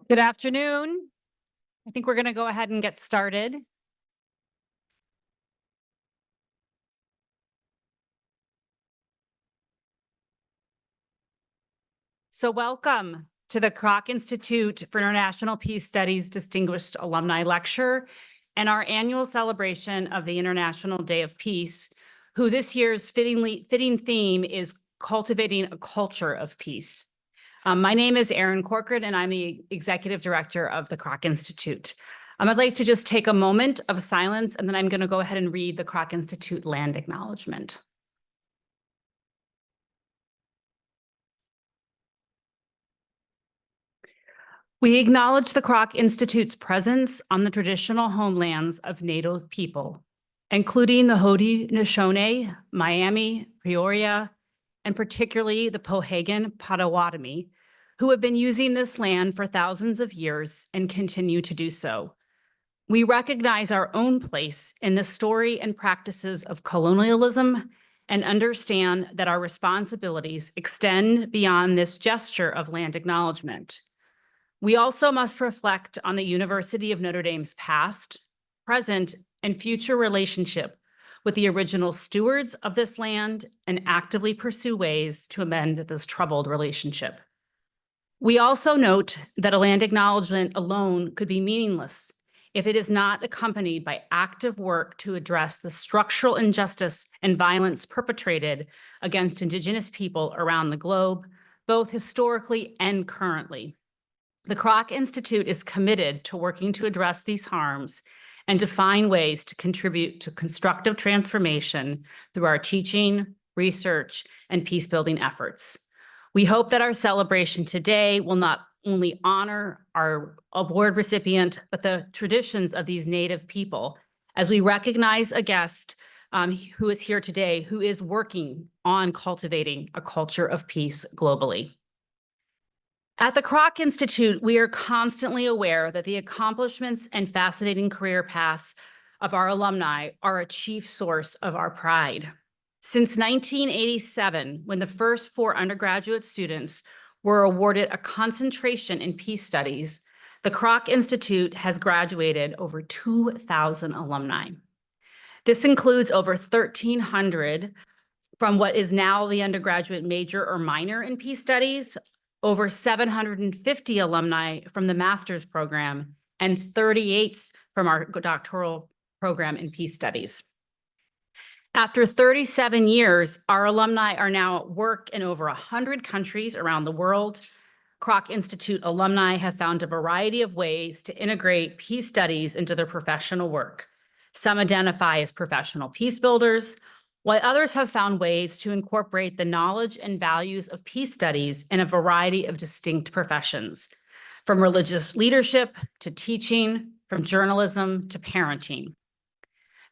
Good afternoon. I think we're going to go ahead and get started. So welcome to the Kroc Institute for International Peace Studies Distinguished Alumni Lecture and our annual celebration of the International Day of Peace, who this year's fitting theme is Cultivating a Culture of Peace. My name is Erin Corcoran, and I'm the Executive Director of the Kroc Institute. I'd like to just take a moment of silence, and then I'm going to go ahead and read the Kroc Institute land acknowledgement. We acknowledge the Kroc Institute's presence on the traditional homelands of Native people, including the Haudenosaunee, Miami, Peoria, and particularly the Powhatan Potawatomi, who have been using this land for thousands of years and continue to do so. We recognize our own place in the story and practices of colonialism and understand that our responsibilities extend beyond this gesture of land acknowledgement. We also must reflect on the University of Notre Dame's past, present, and future relationship with the original stewards of this land and actively pursue ways to amend this troubled relationship. We also note that a land acknowledgement alone could be meaningless if it is not accompanied by active work to address the structural injustice and violence perpetrated against Indigenous people around the globe, both historically and currently. The Kroc Institute is committed to working to address these harms and to find ways to contribute to constructive transformation through our teaching, research, and peace-building efforts. We hope that our celebration today will not only honor our award recipient, but the traditions of these Native people, as we recognize a guest who is here today, who is working on cultivating a culture of peace globally. At the Kroc Institute, we are constantly aware that the accomplishments and fascinating career paths of our alumni are a chief source of our pride. Since 1987, when the first 4 undergraduate students were awarded a concentration in peace studies, the Kroc Institute has graduated over 2,000 alumni. This includes over 1,300 from what is now the undergraduate major or minor in peace studies, over 750 alumni from the master's program, and 38 from our doctoral program in peace studies. After 37 years, our alumni are now at work in over 100 countries around the world. Kroc Institute alumni have found a variety of ways to integrate peace studies into their professional work. Some identify as professional peace builders, while others have found ways to incorporate the knowledge and values of peace studies in a variety of distinct professions, from religious leadership to teaching, from journalism to parenting.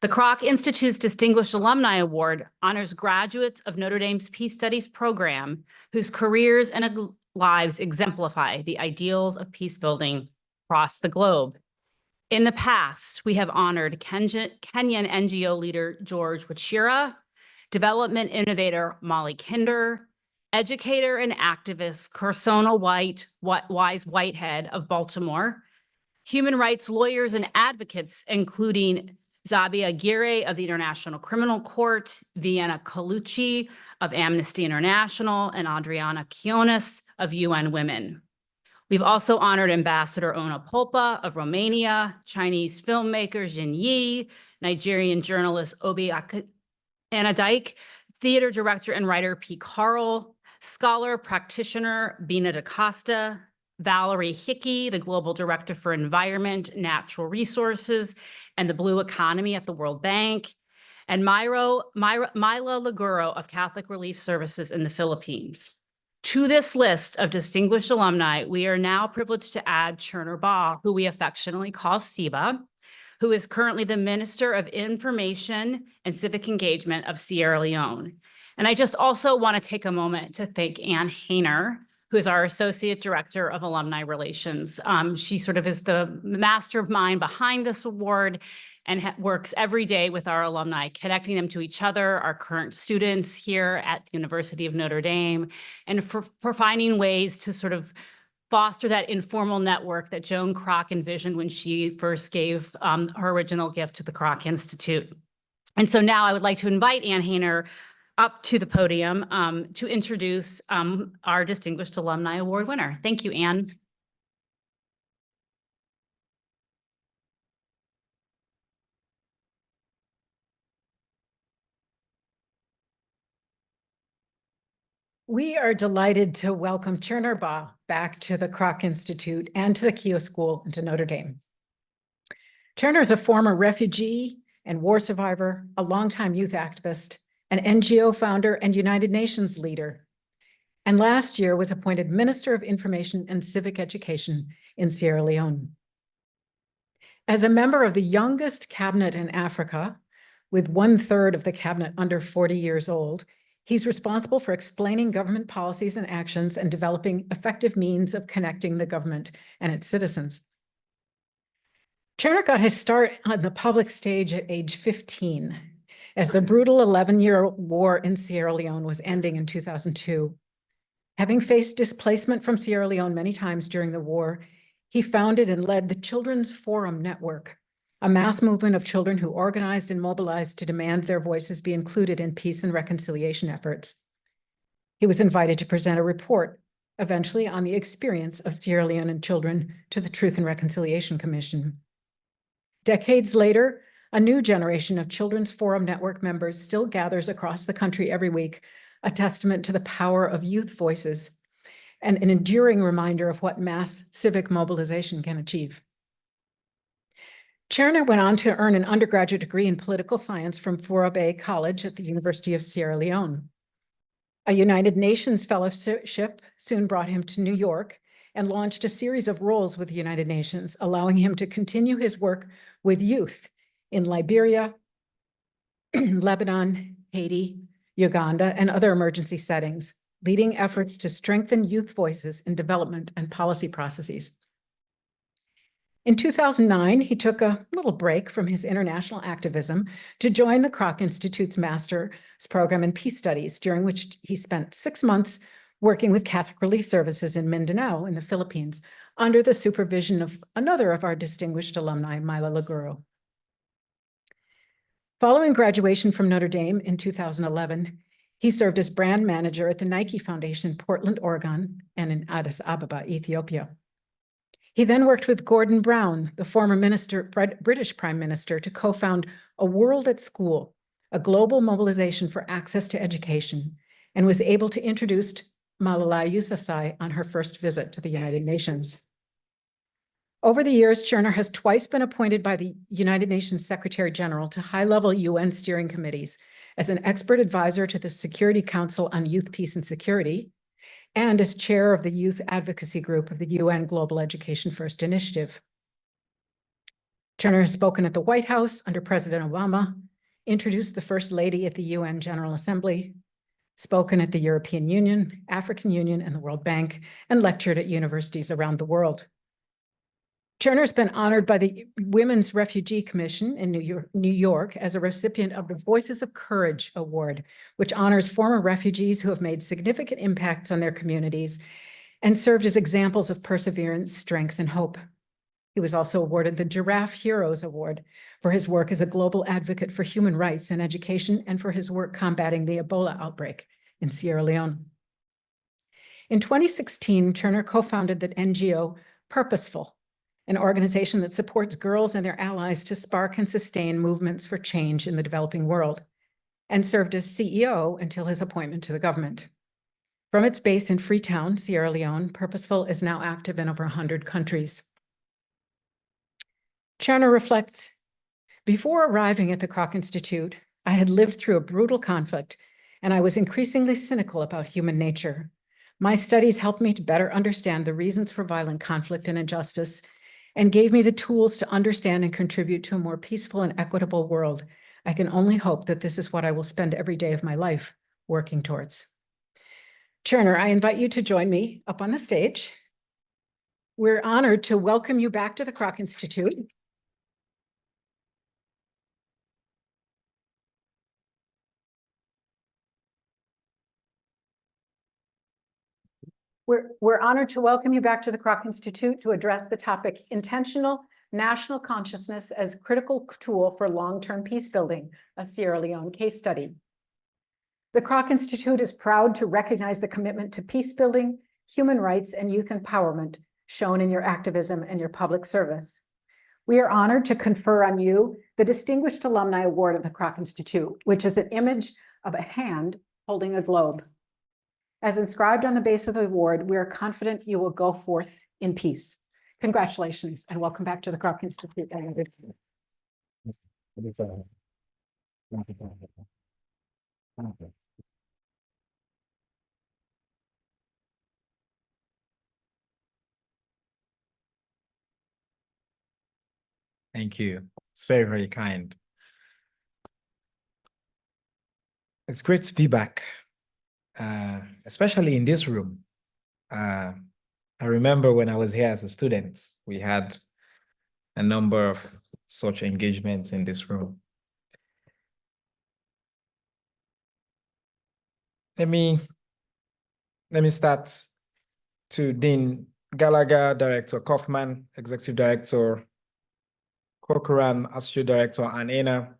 The Kroc Institute's Distinguished Alumni Award honors graduates of Notre Dame's Peace Studies program whose careers and lives exemplify the ideals of peace building across the globe. In the past, we have honored Kenyan NGO leader George Wachira, development innovator Molly Kinder, educator and activist Corsona Wise Whitehead of Baltimore, human rights lawyers and advocates, including Zabia Aguirre of the International Criminal Court, Vienna Colucci of Amnesty International, and Adriana Quiones of UN Women. We've also honored Ambassador Ona Polpa of Romania, Chinese filmmaker Jin Yi, Nigerian journalist Obi Anadike, theater director and writer P. Carl, scholar practitioner Bina DaCosta, Valerie Hickey, the Global Director for Environment, Natural Resources, and the Blue Economy at the World Bank, and Mila Laguro of Catholic Relief Services in the Philippines. To this list of distinguished alumni, we are now privileged to add Chernor Bah, who we affectionately call Siba, who is currently the Minister of Information and Civic Engagement of Sierra Leone. And I just also want to take a moment to thank Ann Hayner, who is our Associate Director of Alumni Relations. She sort of is the mastermind behind this award and works every day with our alumni, connecting them to each other, our current students here at the University of Notre Dame, and for finding ways to sort of foster that informal network that Joan Kroc envisioned when she first gave her original gift to the Kroc Institute. And so now I would like to invite Ann Hayner up to the podium to introduce our Distinguished Alumni Award winner. Thank you, Ann. We are delighted to welcome Chernor Bah back to the Kroc Institute and to the Keough School and to Notre Dame. Chernor is a former refugee and war survivor, a longtime youth activist, an NGO founder and United Nations leader, and last year was appointed Minister of Information and Civic Education in Sierra Leone. As a member of the youngest cabinet in Africa, with 1/3 of the cabinet under 40 years old, he's responsible for explaining government policies and actions and developing effective means of connecting the government and its citizens. Chernor got his start on the public stage at age 15, as the brutal 11-year war in Sierra Leone was ending in 2002. Having faced displacement from Sierra Leone many times during the war, he founded and led the Children's Forum Network, a mass movement of children who organized and mobilized to demand their voices be included in peace and reconciliation efforts. He was invited to present a report, eventually on the experience of Sierra Leonean children, to the Truth and Reconciliation Commission. Decades later, a new generation of Children's Forum Network members still gathers across the country every week, a testament to the power of youth voices and an enduring reminder of what mass civic mobilization can achieve. Chernor went on to earn an undergraduate degree in political science from Fora Bay College at the University of Sierra Leone. A United Nations fellowship soon brought him to New York and launched a series of roles with the United Nations, allowing him to continue his work with youth in Liberia, Lebanon, Haiti, Uganda, and other emergency settings, leading efforts to strengthen youth voices in development and policy processes. In 2009, he took a little break from his international activism to join the Kroc Institute's master's program in peace studies, during which he spent 6 months working with Catholic Relief Services in Mindanao in the Philippines, under the supervision of another of our distinguished alumni, Myla Laguro. Following graduation from Notre Dame in 2011, he served as brand manager at the Nike Foundation in Portland, Oregon, and in Addis Ababa, Ethiopia. He then worked with Gordon Brown, the former British Prime Minister, to co-found A World at School, a global mobilization for access to education, and was able to introduce Malala Yousafzai on her first visit to the United Nations. Over the years, Chernor has twice been appointed by the United Nations Secretary General to high-level UN steering committees as an expert advisor to the Security Council on Youth, Peace, and Security, and as chair of the Youth Advocacy Group of the UN Global Education First Initiative. Chernor has spoken at the White House under President Obama, introduced the First Lady at the UN General Assembly, spoken at the European Union, African Union, and the World Bank, and lectured at universities around the world. Chernor has been honored by the Women's Refugee Commission in New York as a recipient of the Voices of Courage Award, which honors former refugees who have made significant impacts on their communities and served as examples of perseverance, strength, and hope. He was also awarded the Giraffe Heroes Award for his work as a global advocate for human rights and education, and for his work combating the Ebola outbreak in Sierra Leone. In 2016, Chernor co-founded the NGO Purposeful, an organization that supports girls and their allies to spark and sustain movements for change in the developing world, and served as CEO until his appointment to the government. From its base in Freetown, Sierra Leone, Purposeful is now active in over 100 countries. Chernor reflects, before arriving at the Kroc Institute, I had lived through a brutal conflict, and I was increasingly cynical about human nature. My studies helped me to better understand the reasons for violent conflict and injustice, and gave me the tools to understand and contribute to a more peaceful and equitable world. I can only hope that this is what I will spend every day of my life working towards. Chernor, I invite you to join me up on the stage. We're honored to welcome you back to the Kroc Institute. We're honored to welcome you back to the Kroc Institute to address the topic Intentional National Consciousness as Critical Tool for Long-Term Peace Building, a Sierra Leone case study. The Kroc Institute is proud to recognize the commitment to peace building, human rights, and youth empowerment shown in your activism and your public service. We are honored to confer on you the Distinguished Alumni Award of the Kroc Institute, which is an image of a hand holding a globe. As inscribed on the base of the award, we are confident you will go forth in peace. Congratulations and welcome back to the Kroc Institute. Thank you. It's very, very kind. It's great to be back, especially in this room. I remember when I was here as a student, we had a number of such engagements in this room. Let me start to Dean Gallagher, Director Kaufman, Executive Director Corcoran, Associate Director Ann Ena,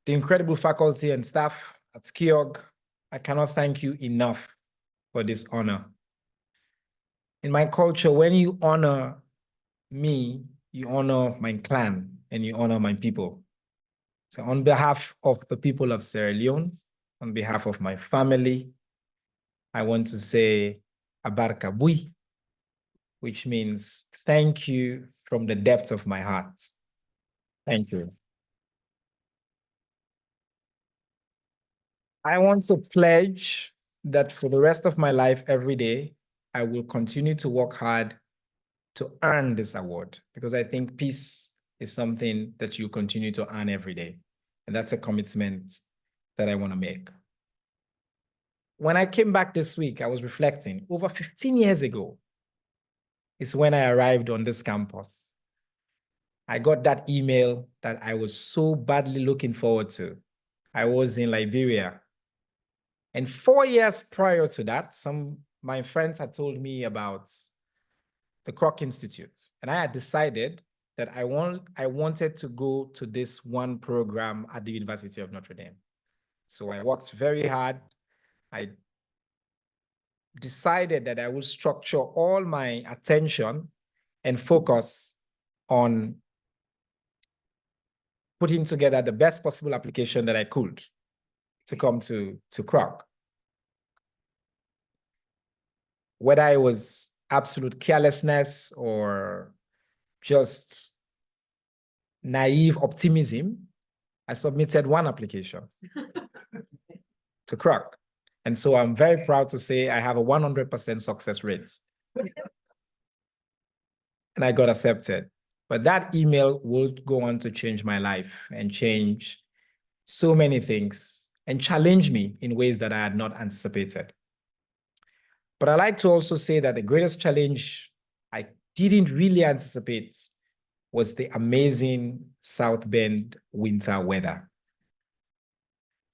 the incredible faculty and staff at SCIOG. I cannot thank you enough for this honor. In my culture, when you honor me, you honor my clan and you honor my people. So on behalf of the people of Sierra Leone, on behalf of my family, I want to say Abarka Bui, which means thank you from the depth of my heart. Thank you. I want to pledge that for the rest of my life, every day, I will continue to work hard to earn this award, because I think peace is something that you continue to earn every day. And that's a commitment that I want to make. When I came back this week, I was reflecting, over 15 years ago is when I arrived on this campus. I got that email that I was so badly looking forward to. I was in Liberia. And 4 years prior to that, my friends had told me about the Kroc Institute. And I had decided that I wanted to go to this one program at the University of Notre Dame. So I worked very hard. I decided that I would structure all my attention and focus on putting together the best possible application that I could to come to Kroc. Whether it was absolute carelessness or just naive optimism, I submitted one application to Kroc. And so I'm very proud to say I have a 100% success rate. And I got accepted. But that email will go on to change my life and change so many things and challenge me in ways that I had not anticipated. But I like to also say that the greatest challenge I didn't really anticipate was the amazing South Bend winter weather.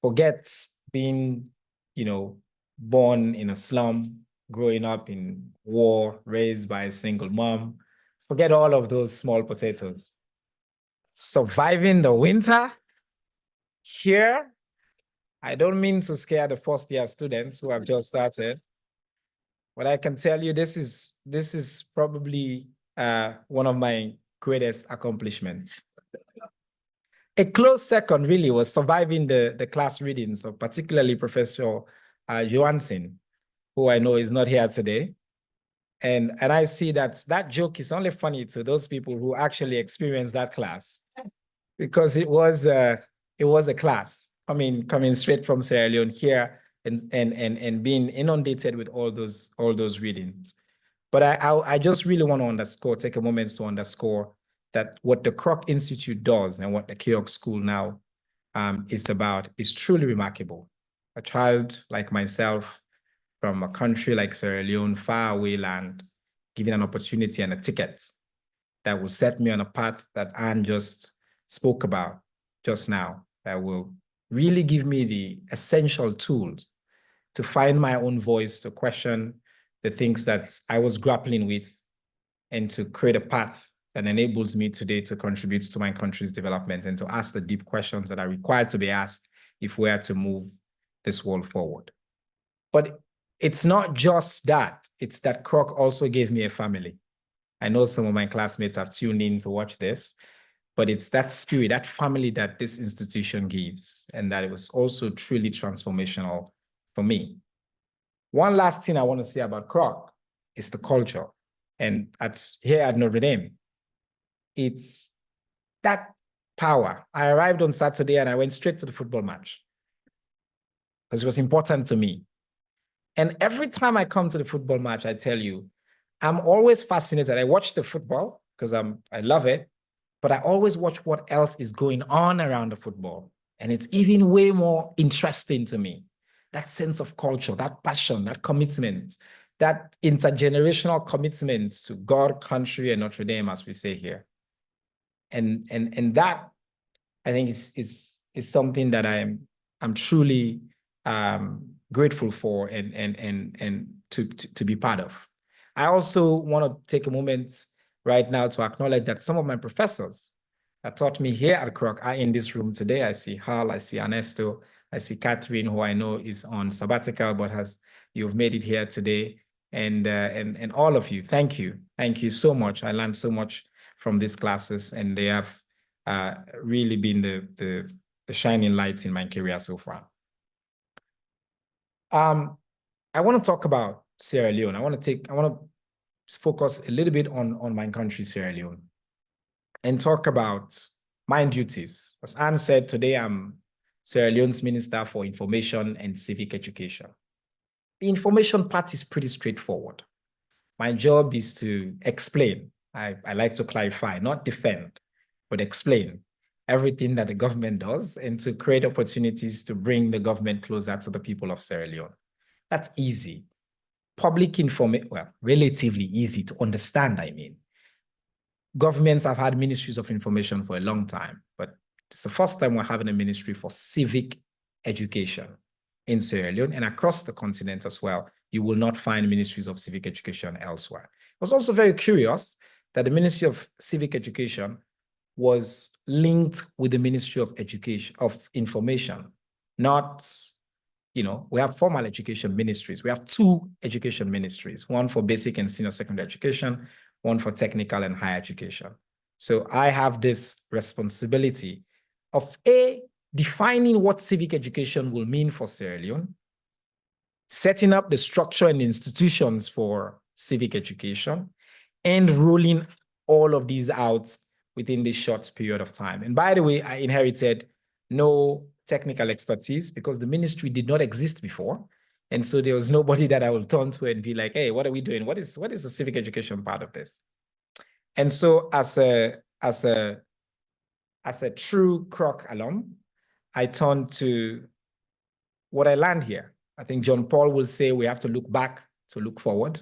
Forget being, born in a slum, growing up in war, raised by a single mom. Forget all of those small potatoes. Surviving the winter here, I don't mean to scare the first-year students who have just started, but I can tell you this is probably one of my greatest accomplishments. A close second really was surviving the class readings of particularly Professor Johansson, who I know is not here today. And I see that joke is only funny to those people who actually experienced that class, because it was a class coming straight from Sierra Leone here and being inundated with all those readings. But I just really want to take a moment to underscore that what the Kroc Institute does and what the KIOG School now is about is truly remarkable. A child like myself from a country like Sierra Leone, far away land, given an opportunity and a ticket that will set me on a path that Anne just spoke about just now, that will really give me the essential tools to find my own voice, to question the things that I was grappling with and to create a path that enables me today to contribute to my country's development and to ask the deep questions that are required to be asked if we are to move this world forward. But it's not just that, it's that Kroc also gave me a family. I know some of my classmates have tuned in to watch this, but it's that spirit, that family that this institution gives, and that it was also truly transformational for me. One last thing I want to say about Kroc is the culture. And here at Notre Dame, it's that power. I arrived on Saturday and I went straight to the football match because it was important to me. And every time I come to the football match, I tell you, I'm always fascinated. I watch the football because I love it, but I always watch what else is going on around the football. And it's even way more interesting to me. That sense of culture, that passion, that commitment, that intergenerational commitment to God, country, and Notre Dame, as we say here. And that, I think, is something that I'm truly grateful for and to be part of. I also want to take a moment right now to acknowledge that some of my professors that taught me here at Kroc are in this room today. I see Hal, I see Ernesto, I see Catherine, who I know is on sabbatical, but you've made it here today. And all of you, thank you. Thank you so much. I learned so much from these classes, and they have really been the shining light in my career so far. I want to talk about Sierra Leone. I want to focus a little bit on my country, Sierra Leone, and talk about my duties. As Anne said, today I'm Sierra Leone's Minister for Information and Civic Education. The information part is pretty straightforward. My job is to explain. I like to clarify, not defend, but explain everything that the government does and to create opportunities to bring the government closer to the people of Sierra Leone. That's easy. Public information, well, relatively easy to understand, I mean. Governments have had ministries of information for a long time, but it's the first time we're having a ministry for civic education in Sierra Leone and across the continent as well. You will not find ministries of civic education elsewhere. I was also very curious that the Ministry of Civic Education was linked with the Ministry of Education, of Information, not, we have formal education ministries. We have two education ministries, one for basic and senior secondary education, one for technical and higher education. So I have this responsibility of defining what civic education will mean for Sierra Leone, setting up the structure and institutions for civic education, and rolling all of these out within this short period of time. And by the way, I inherited no technical expertise because the ministry did not exist before. And so there was nobody that I will turn to and be like, hey, what are we doing? What is the civic education part of this? And so as a true Kroc alum, I turned to what I learned here. I think John Paul will say we have to look back to look forward.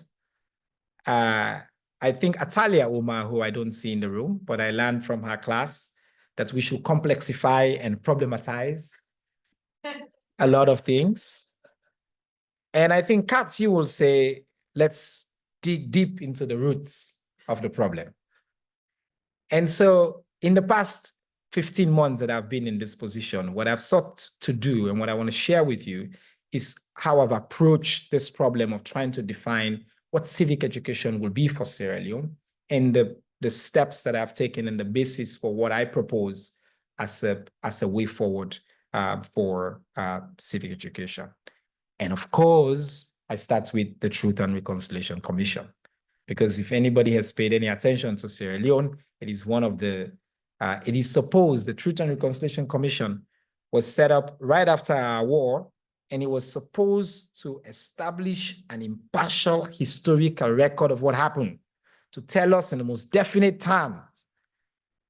I think Atalia Umar, who I don't see in the room, but I learned from her class that we should complexify and problematize a lot of things. And I think Kat, you will say, let's dig deep into the roots of the problem. And so in the past 15 months that I've been in this position, what I've sought to do and what I want to share with you is how I've approached this problem of trying to define what civic education will be for Sierra Leone and the steps that I've taken and the basis for what I propose as a way forward for civic education. And of course, I start with the Truth and Reconciliation Commission, because if anybody has paid any attention to Sierra Leone, it is one of the, it is supposed the Truth and Reconciliation Commission was set up right after our war, and it was supposed to establish an impartial historical record of what happened, to tell us in the most definite terms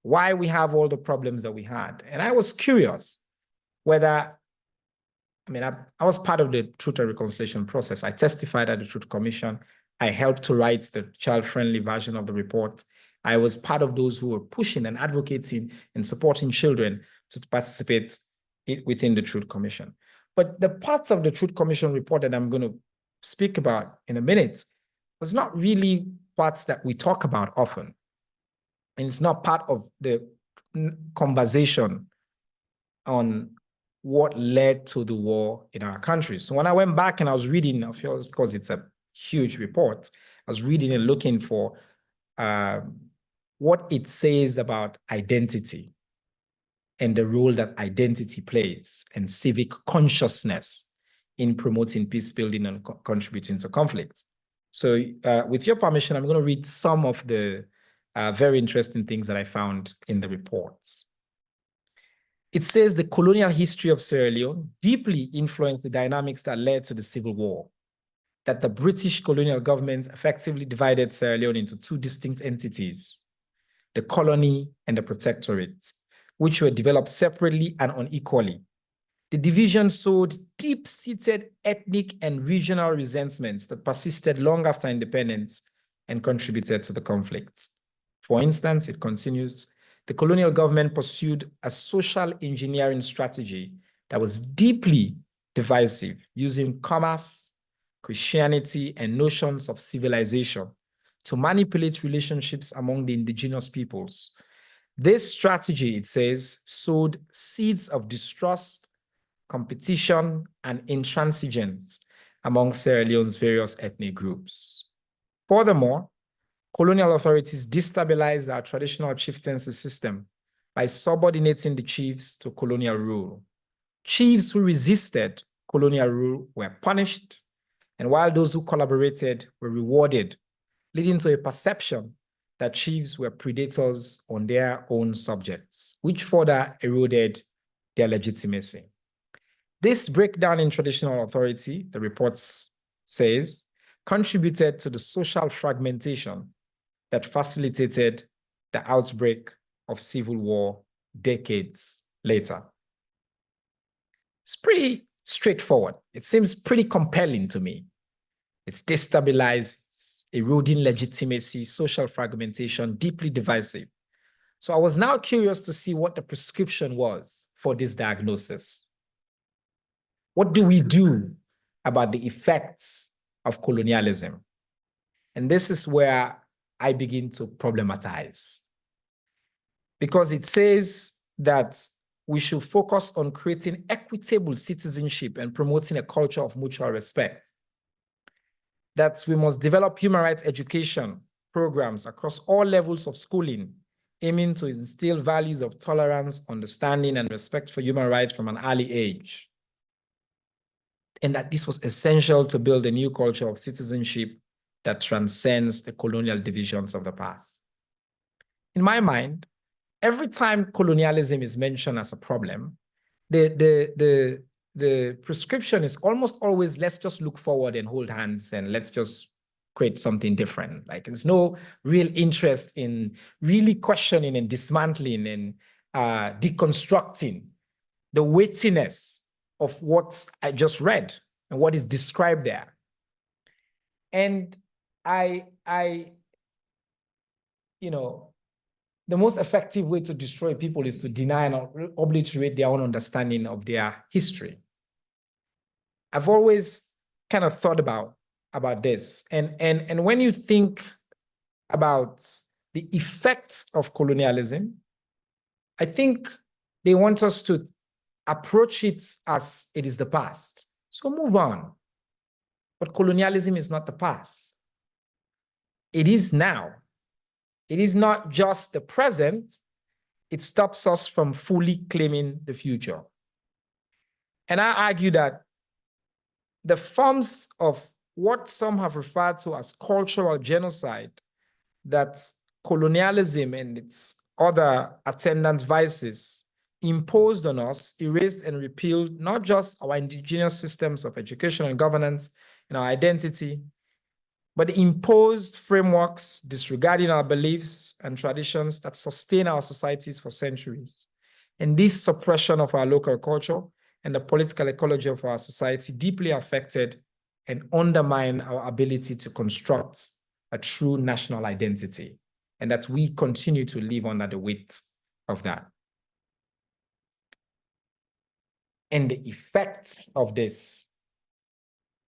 why we have all the problems that we had. And I was curious whether, I was part of the Truth and Reconciliation process. I testified at the Truth Commission. I helped to write the child-friendly version of the report. I was part of those who were pushing and advocating and supporting children to participate within the Truth Commission. But the parts of the Truth Commission report that I'm going to speak about in a minute was not really parts that we talk about often. And it's not part of the conversation on what led to the war in our country. So when I went back and I was reading, of course, it's a huge report. I was reading and looking for what it says about identity and the role that identity plays and civic consciousness in promoting peace building and contributing to conflict. So with your permission, I'm going to read some of the very interesting things that I found in the reports. It says the colonial history of Sierra Leone deeply influenced the dynamics that led to the Civil War, that the British colonial government effectively divided Sierra Leone into two distinct entities, the colony and the protectorate, which were developed separately and unequally. The division sowed deep-seated ethnic and regional resentments that persisted long after independence and contributed to the conflict. For instance, it continues, the colonial government pursued a social engineering strategy that was deeply divisive, using commerce, Christianity, and notions of civilization to manipulate relationships among the indigenous peoples. This strategy, it says, sowed seeds of distrust, competition, and intransigence among Sierra Leone's various ethnic groups. Furthermore, colonial authorities destabilized our traditional chieftaincy system by subordinating the chiefs to colonial rule. Chiefs who resisted colonial rule were punished, and while those who collaborated were rewarded, leading to a perception that chiefs were predators on their own subjects, which further eroded their legitimacy. This breakdown in traditional authority, the report says, contributed to the social fragmentation that facilitated the outbreak of civil war decades later. It's pretty straightforward. It seems pretty compelling to me. It's destabilized, it's eroding legitimacy, social fragmentation, deeply divisive. So I was now curious to see what the prescription was for this diagnosis. What do we do about the effects of colonialism? And this is where I begin to problematize. Because it says that we should focus on creating equitable citizenship and promoting a culture of mutual respect. That we must develop human rights education programs across all levels of schooling, aiming to instill values of tolerance, understanding, and respect for human rights from an early age. And that this was essential to build a new culture of citizenship that transcends the colonial divisions of the past. In my mind, every time colonialism is mentioned as a problem, the prescription is almost always, let's just look forward and hold hands and let's just create something different. Like there's no real interest in really questioning and dismantling and deconstructing the weightiness of what I just read and what is described there. And the most effective way to destroy people is to deny and obliterate their own understanding of their history. I've always kind of thought about this. And when you think about the effects of colonialism, I think they want us to approach it as it is the past. So move on. But colonialism is not the past. It is now. It is not just the present. It stops us from fully claiming the future. And I argue that the forms of what some have referred to as cultural genocide, that colonialism and its other attendant vices imposed on us, erased and repealed not just our indigenous systems of education and governance and our identity, but imposed frameworks disregarding our beliefs and traditions that sustain our societies for centuries. And this suppression of our local culture and the political ecology of our society deeply affected and undermined our ability to construct a true national identity, and that we continue to live under the weight of that. And the effect of this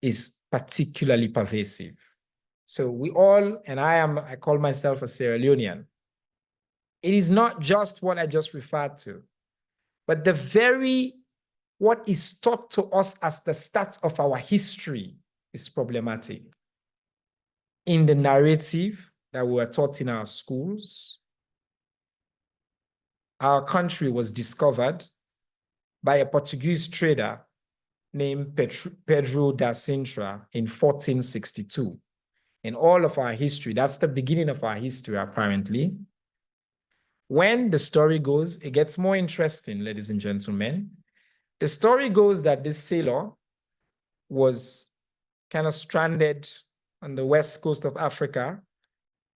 is particularly pervasive. So we all, and I call myself a Sierra Leonean. It is not just what I just referred to, but what is taught to us as the start of our history is problematic. In the narrative that we were taught in our schools, our country was discovered by a Portuguese trader named Pedro da Sintra in 1462. In all of our history, that's the beginning of our history, apparently. When the story goes, it gets more interesting, ladies and gentlemen. The story goes that this sailor was kind of stranded on the west coast of Africa.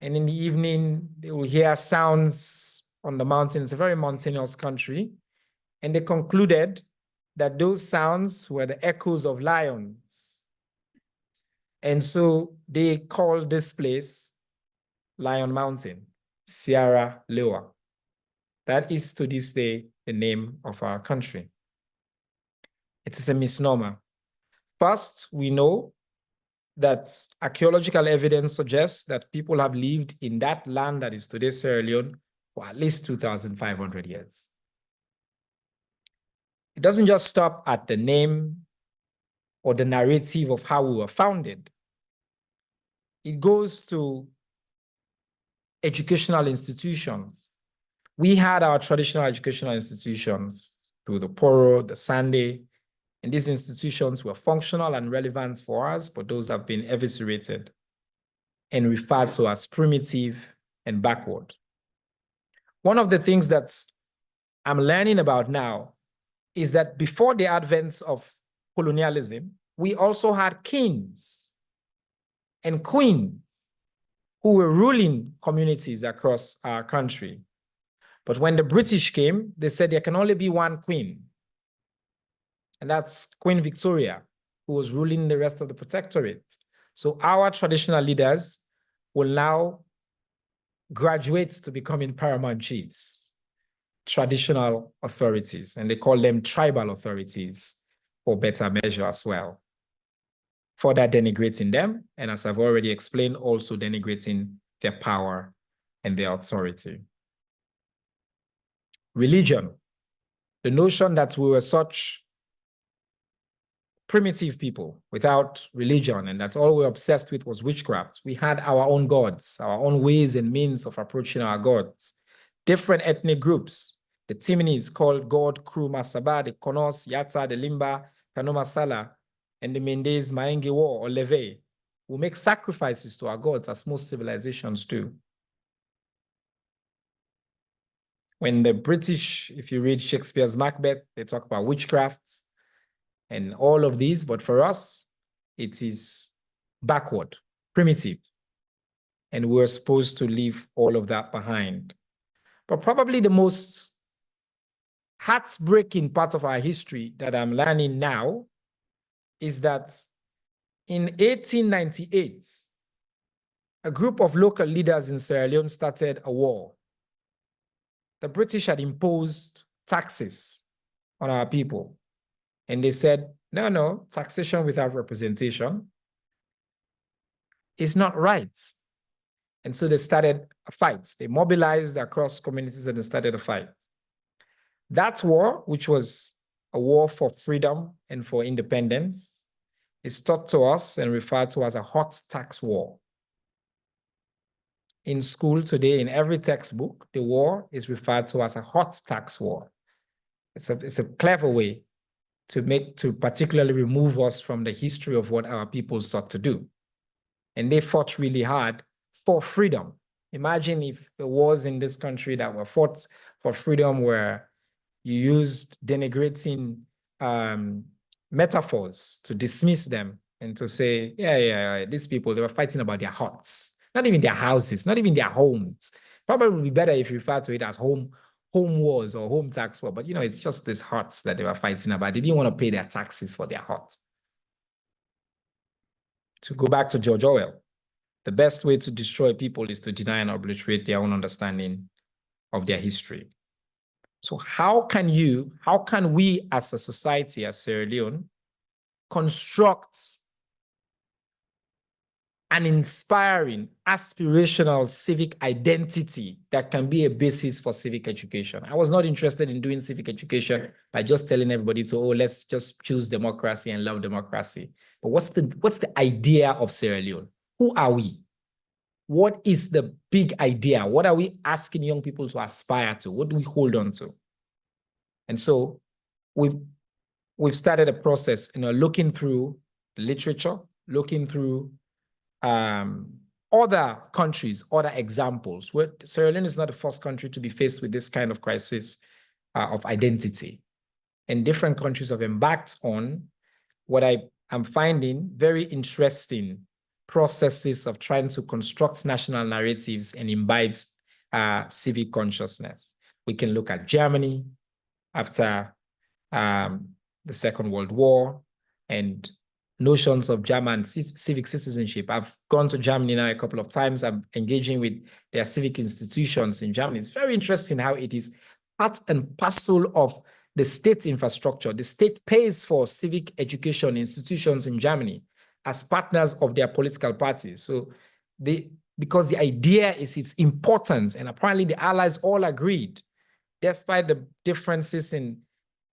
And in the evening, they will hear sounds on the mountain. It's a very mountainous country. And they concluded that those sounds were the echoes of lions. And so they called this place Lion Mountain, Sierra Leone. That is to this day the name of our country. It is a misnomer. First, we know that archaeological evidence suggests that people have lived in that land that is today Sierra Leone for at least 2,500 years. It doesn't just stop at the name or the narrative of how we were founded. It goes to educational institutions. We had our traditional educational institutions through the Poro, the Sande, and these institutions were functional and relevant for us, but those have been eviscerated and referred to as primitive and backward. One of the things that I'm learning about now is that before the advent of colonialism, we also had kings and queens who were ruling communities across our country. But when the British came, they said there can only be one queen. And that's Queen Victoria, who was ruling the rest of the protectorate. So our traditional leaders will now graduate to becoming paramount chiefs, traditional authorities, and they call them tribal authorities for better measure as well. Further denigrating them, and as I've already explained, also denigrating their power and their authority. Religion, the notion that we were such primitive people without religion and that all we were obsessed with was witchcraft. We had our own gods, our own ways and means of approaching our gods. Different ethnic groups. The Timinis called God Kru Masaba, the Konos, Yata, the Limba, Kanoma Sala, and the Mendes, Maenge War, or Leve, will make sacrifices to our gods, as most civilizations do. When the British, if you read Shakespeare's Macbeth, they talk about witchcraft and all of these, but for us, it is backward, primitive, and we're supposed to leave all of that behind. But probably the most heartbreaking part of our history that I'm learning now is that in 1898, a group of local leaders in Sierra Leone started a war. The British had imposed taxes on our people. And they said, no, taxation without representation is not right. And so they started a fight. They mobilized across communities and they started a fight. That war, which was a war for freedom and for independence, is taught to us and referred to as a hot tax war. In school today, in every textbook, the war is referred to as a hot tax war. It's a clever way to particularly remove us from the history of what our people sought to do. And they fought really hard for freedom. Imagine if the wars in this country that were fought for freedom were you used denigrating metaphors to dismiss them and to say, yeah, these people, they were fighting about their huts, not even their houses, not even their homes. Probably would be better if you refer to it as home wars or home tax war, but it's just these huts that they were fighting about. They didn't want to pay their taxes for their huts. To go back to George Orwell, the best way to destroy people is to deny and obliterate their own understanding of their history. So how can we as a society, as Sierra Leone, construct an inspiring, aspirational civic identity that can be a basis for civic education. I was not interested in doing civic education by just telling everybody to, oh, let's just choose democracy and love democracy. But what's the idea of Sierra Leone? Who are we? What is the big idea? What are we asking young people to aspire to? What do we hold on to? And so we've started a process, looking through the literature, looking through other countries, other examples. Where Sierra Leone is not the first country to be faced with this kind of crisis of identity. And different countries have embarked on what I am finding very interesting processes of trying to construct national narratives and imbibe civic consciousness. We can look at Germany after the Second World War and notions of German civic citizenship. I've gone to Germany now a couple of times. I'm engaging with their civic institutions in Germany. It's very interesting how it is part and parcel of the state infrastructure. The state pays for civic education institutions in Germany as partners of their political parties. So because the idea is it's important, and apparently the allies all agreed, despite the differences in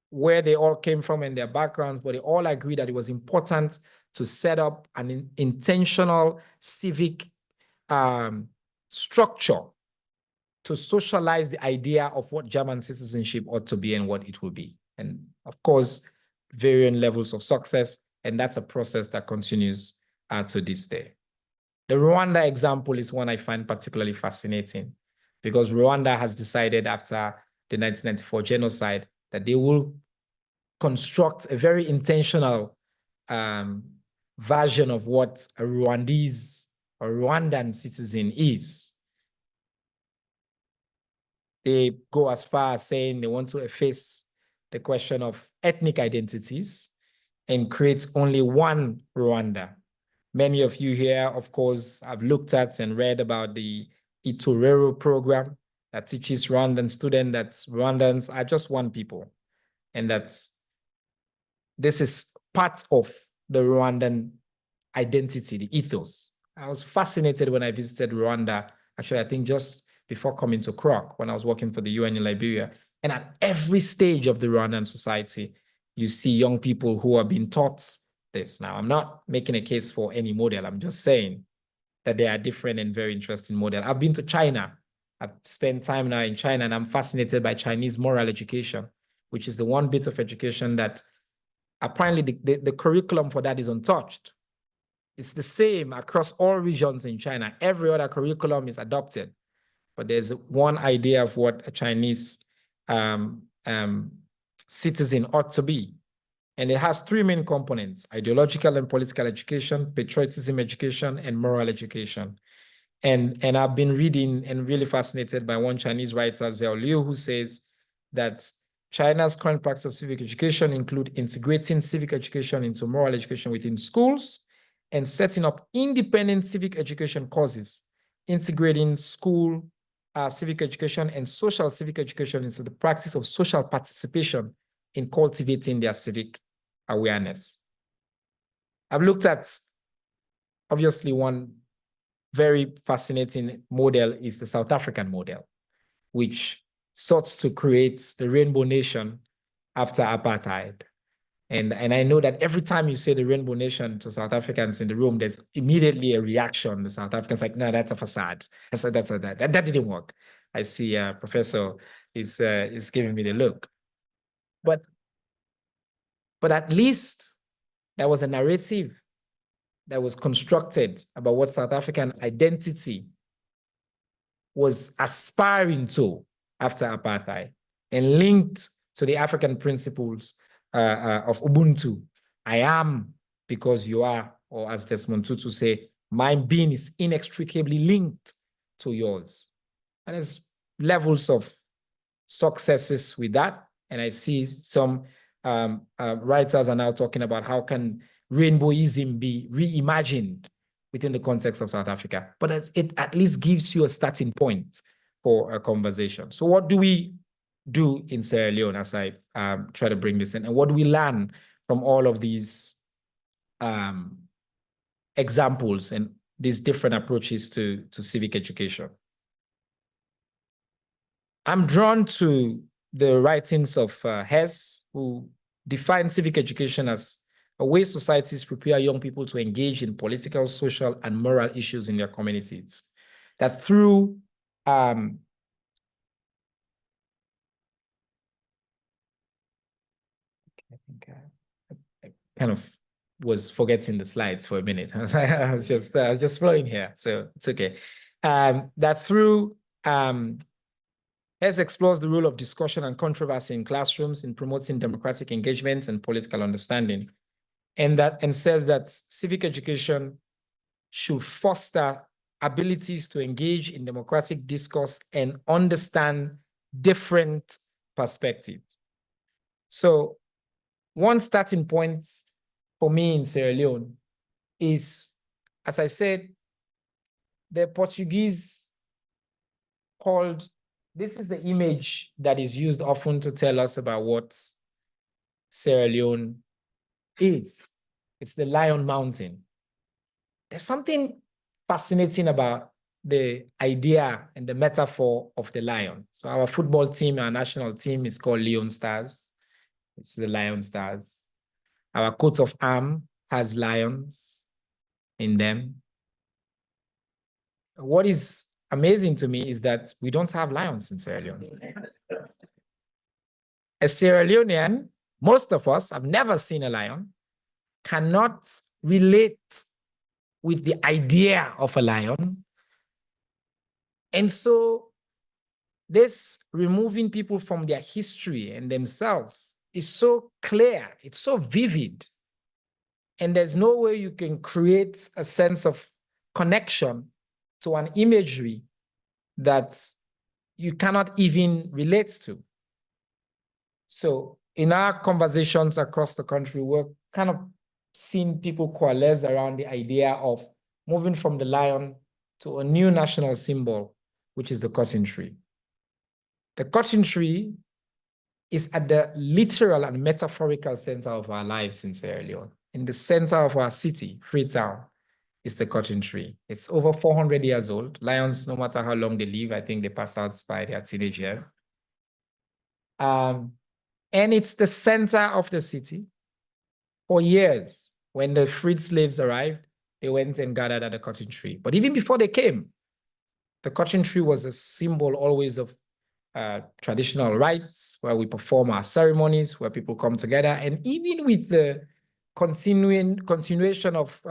where they all came from and their backgrounds, but they all agreed that it was important to set up an intentional civic structure to socialize the idea of what German citizenship ought to be and what it will be. And of course, varying levels of success, and that's a process that continues to this day. The Rwanda example is one I find particularly fascinating because Rwanda has decided after the 1994 genocide that they will construct a very intentional version of what a Rwandese or Rwandan citizen is. They go as far as saying they want to efface the question of ethnic identities and create only one Rwanda. Many of you here, of course, have looked at and read about the Itorero program that teaches Rwandan students that Rwandans are just one people, and this is part of the Rwandan identity, the ethos. I was fascinated when I visited Rwanda, actually, I think just before coming to Kroc, when I was working for the UN in Liberia. And at every stage of the Rwandan society, you see young people who are being taught this. Now, I'm not making a case for any model. I'm just saying that they are different and very interesting model. I've been to China. I've spent time now in China, and I'm fascinated by Chinese moral education, which is the one bit of education that apparently the curriculum for that is untouched. It's the same across all regions in China. Every other curriculum is adopted, but there's one idea of what a Chinese citizen ought to be. And it has three main components: ideological and political education, patriotism education, and moral education. And I've been reading and really fascinated by one Chinese writer, Zhao Liu, who says that China's current practice of civic education include integrating civic education into moral education within schools and setting up independent civic education courses, integrating school civic education and social civic education into the practice of social participation in cultivating their civic awareness. I've looked at, obviously, one very fascinating model is the South African model, which sought to create the Rainbow Nation after apartheid. And I know that every time you say the Rainbow Nation to South Africans in the room, there's immediately a reaction. The South Africans like, no, that's a facade. That didn't work. I see Professor is giving me the look. But at least there was a narrative that was constructed about what South African identity was aspiring to after apartheid and linked to the African principles of Ubuntu. I am because you are, or as Desmond Tutu say, my being is inextricably linked to yours. And there's levels of successes with that. And I see some writers are now talking about how can rainbowism be reimagined within the context of South Africa. But it at least gives you a starting point for a conversation. So what do we do in Sierra Leone as I try to bring this in? And what do we learn from all of these examples and these different approaches to civic education. I'm drawn to the writings of Hess, who defined civic education as a way societies prepare young people to engage in political, social, and moral issues in their communities. That through I think I kind of was forgetting the slides for a minute. I was just flowing here, so it's okay. That through Hess explores the role of discussion and controversy in classrooms in promoting democratic engagement and political understanding, and says that civic education should foster abilities to engage in democratic discourse and understand different perspectives. So one starting point for me in Sierra Leone is, as I said, the Portuguese called, this is the image that is used often to tell us about what Sierra Leone is. It's the Lion Mountain. There's something fascinating about the idea and the metaphor of the lion. So our football team, our national team is called Leon Stars. It's the Lion Stars. Our coat of arms has lions in them. What is amazing to me is that we don't have lions in Sierra Leone. A Sierra Leonean, most of us have never seen a lion, cannot relate with the idea of a lion. And so this removing people from their history and themselves is so clear, it's so vivid. And there's no way you can create a sense of connection to an imagery that you cannot even relate to. So in our conversations across the country, we're kind of seeing people coalesce around the idea of moving from the lion to a new national symbol, which is the cotton tree. The cotton tree is at the literal and metaphorical center of our lives in Sierra Leone. In the center of our city, Freetown, is the cotton tree. It's over 400 years old. Lions, no matter how long they live, I think they pass out by their teenage years. And it's the center of the city. For years, when the freed slaves arrived, they went and gathered at the cotton tree. But even before they came, the cotton tree was a symbol always of traditional rites, where we perform our ceremonies, where people come together. And even with the continuation of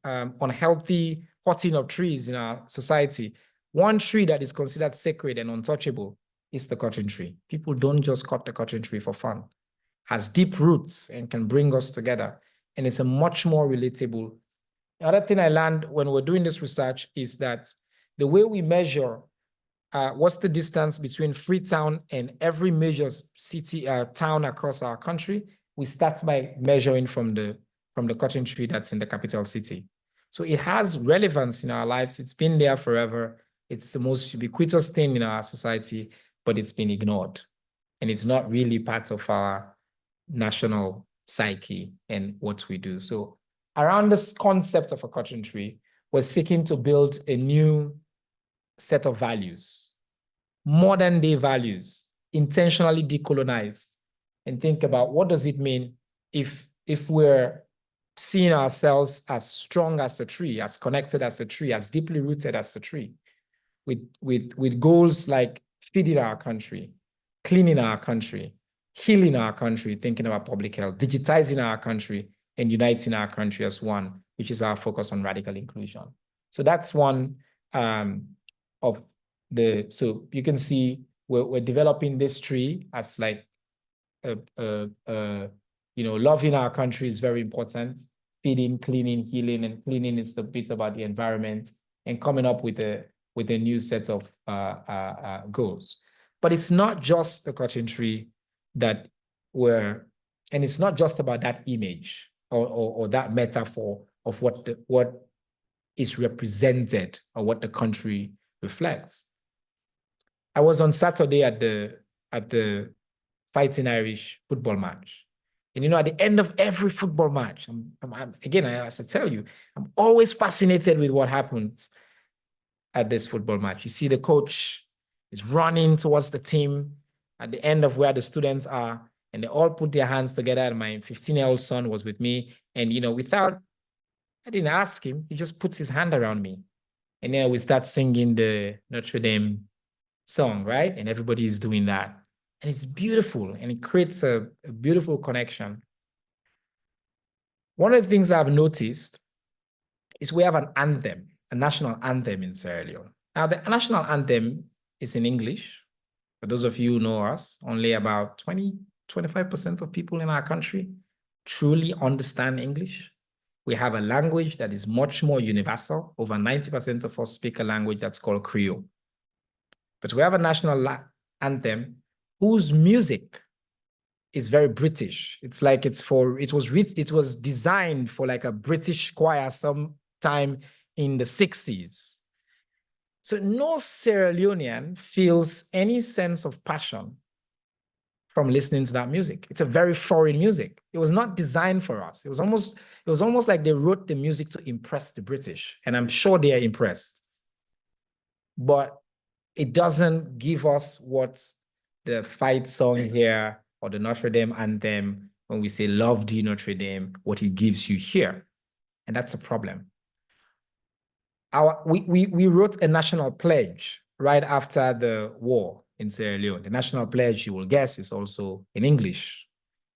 unhealthy cutting of trees in our society, one tree that is considered sacred and untouchable is the cotton tree. People don't just cut the cotton tree for fun. It has deep roots and can bring us together. And it's a much more relatable. The other thing I learned when we're doing this research is that the way we measure what's the distance between Freetown and every major city, town across our country, we start by measuring from the cotton tree that's in the capital city. So it has relevance in our lives. It's been there forever. It's the most ubiquitous thing in our society, but it's been ignored. And it's not really part of our national psyche and what we do. So around this concept of a cotton tree, we're seeking to build a new set of values, modern day values, intentionally decolonized, and think about what does it mean if we're seeing ourselves as strong as a tree, as connected as a tree, as deeply rooted as a tree, with goals like feeding our country, cleaning our country, healing our country, thinking about public health, digitizing our country, and uniting our country as one, which is our focus on radical inclusion. So that's one of the, so you can see we're developing this tree as like, loving our country is very important. Feeding, cleaning, healing, and cleaning is the bit about the environment, and coming up with a new set of goals. But it's not just the cotton tree that and it's not just about that image or that metaphor of what is represented or what the country reflects. I was on Saturday at the Fighting Irish football match. And at the end of every football match, again, as I tell you, I'm always fascinated with what happens at this football match. You see the coach is running towards the team at the end of where the students are, and they all put their hands together. And my 15-year-old son was with me. And, I didn't ask him, he just puts his hand around me. And then we start singing the Notre Dame song, right? And everybody is doing that. And it's beautiful, and it creates a beautiful connection. One of the things I've noticed is we have an anthem, a national anthem in Sierra Leone. Now, the national anthem is in English. For those of you who know us, only about 25% of people in our country truly understand English. We have a language that is much more universal. Over 90% of us speak a language that's called Creole. But we have a national anthem whose music is very British. It's like it was designed for like a British choir sometime in the 60s. So no Sierra Leonean feels any sense of passion from listening to that music. It's a very foreign music. It was not designed for us. It was almost like they wrote the music to impress the British, and I'm sure they are impressed. But it doesn't give us what the fight song here or the Notre Dame anthem, when we say love thee Notre Dame, what it gives you here. And that's a problem. We wrote a national pledge right after the war in Sierra Leone. The national pledge, you will guess, is also in English.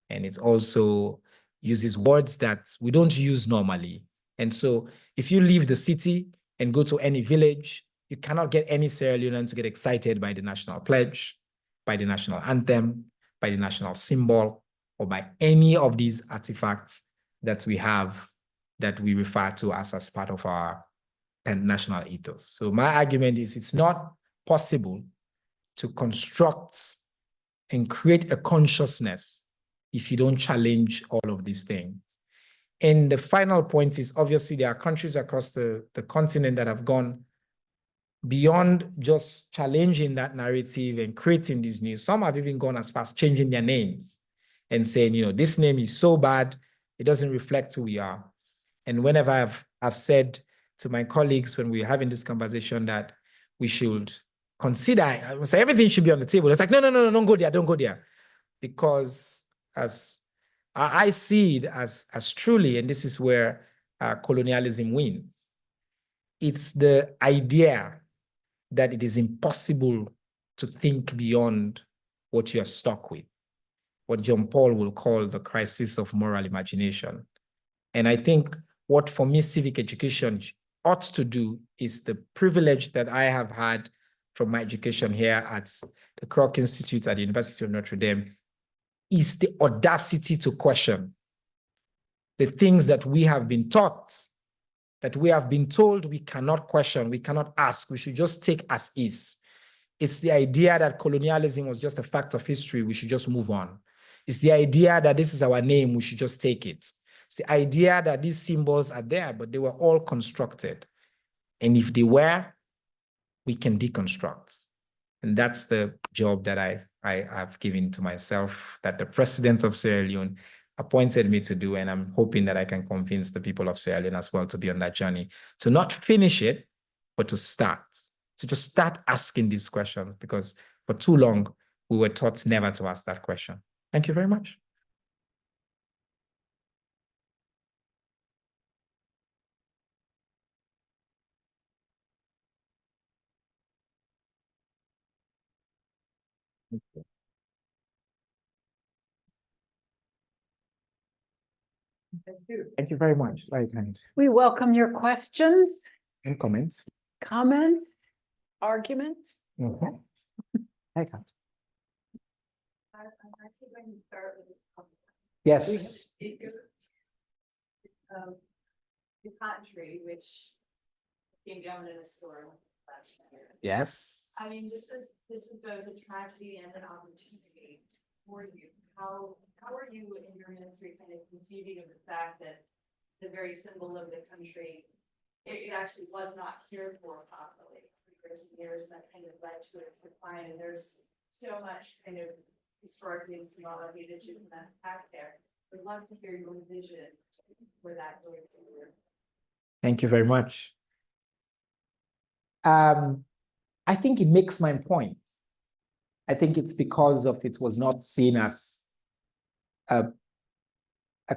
And it also uses words that we don't use normally. And so if you leave the city and go to any village, you cannot get any Sierra Leonean to get excited by the national pledge, by the national anthem, by the national symbol, or by any of these artifacts that we have that we refer to as part of our national ethos. So my argument is it's not possible to construct and create a consciousness if you don't challenge all of these things. And the final point is, obviously, there are countries across the continent that have gone beyond just challenging that narrative and creating these new. Some have even gone as far as changing their names and saying, this name is so bad, it doesn't reflect who we are. And whenever I've said to my colleagues when we're having this conversation that we should consider, I would say everything should be on the table. It's like, no, don't go there, don't go there. Because as I see it as truly, and this is where colonialism wins, it's the idea that it is impossible to think beyond what you're stuck with, what John Paul will call the crisis of moral imagination. And I think what, for me, civic education ought to do is the privilege that I have had from my education here at the Kroc Institute at the University of Notre Dame is the audacity to question the things that we have been taught, that we have been told we cannot question, we cannot ask, we should just take as is. It's the idea that colonialism was just a fact of history, we should just move on. It's the idea that this is our name, we should just take it. It's the idea that these symbols are there, but they were all constructed. And if they were, we can deconstruct. And that's the job that I have given to myself, that the president of Sierra Leone appointed me to do. And I'm hoping that I can convince the people of Sierra Leone as well to be on that journey, to not finish it, but to start, to just start asking these questions, because for too long, we were taught never to ask that question. Thank you very much. Thank you very much. Very kind. We welcome your questions, And comments. comments, arguments. Mm-hmm. I got it. Yes. It goes to the cotton tree, which came down in a storm last year. Yes. I mean, this is both a tragedy and an opportunity for you. How are you in your ministry kind of conceiving of the fact that the very symbol of the country, it actually was not cared for properly for years and years, that kind of led to its decline, and there's so much kind of historically and symbology that you can unpack there. I'd love to hear your vision for that going forward. Thank you very much. I think it makes my point. I think it's because of it was not seen as a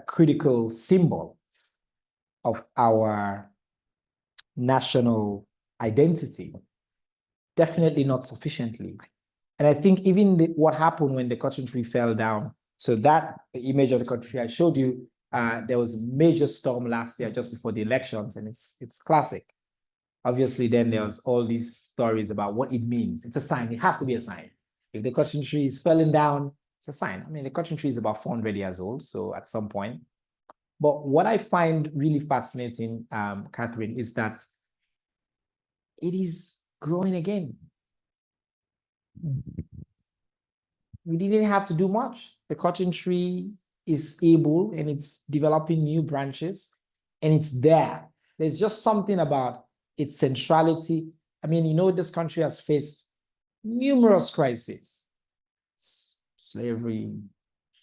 critical symbol of our national identity. Definitely not sufficiently. And I think even what happened when the cotton tree fell down, so that image of the cotton tree I showed you, there was a major storm last year just before the elections, and it's classic. Obviously, then there was all these stories about what it means. It's a sign. It has to be a sign. If the cotton tree is falling down, it's a sign. I mean, the cotton tree is about 400 years old, so at some point. But what I find really fascinating, Catherine, is that it is growing again. We didn't have to do much. The cotton tree is able and it's developing new branches and it's there. There's just something about its centrality. I mean, you know, this country has faced numerous crises: slavery,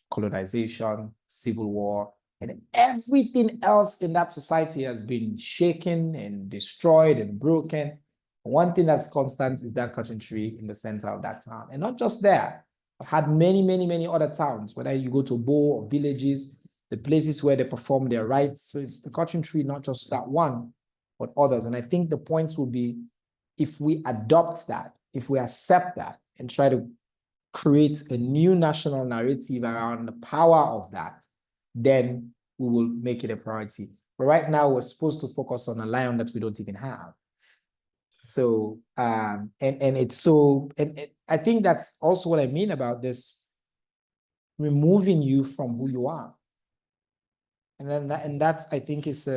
colonization, civil war, and everything else in that society has been shaken and destroyed and broken. One thing that's constant is that cotton tree in the center of that town. And not just there. I've had many, many, many other towns, whether you go to Bo or villages, the places where they perform their rites. So it's the cotton tree, not just that one, but others. And I think the point will be, if we adopt that, if we accept that and try to create a new national narrative around the power of that, then we will make it a priority. But right now, we're supposed to focus on a lion that we don't even have. So, and it's so, and I think that's also what I mean about this, removing you from who you are. And then and that's, I think, is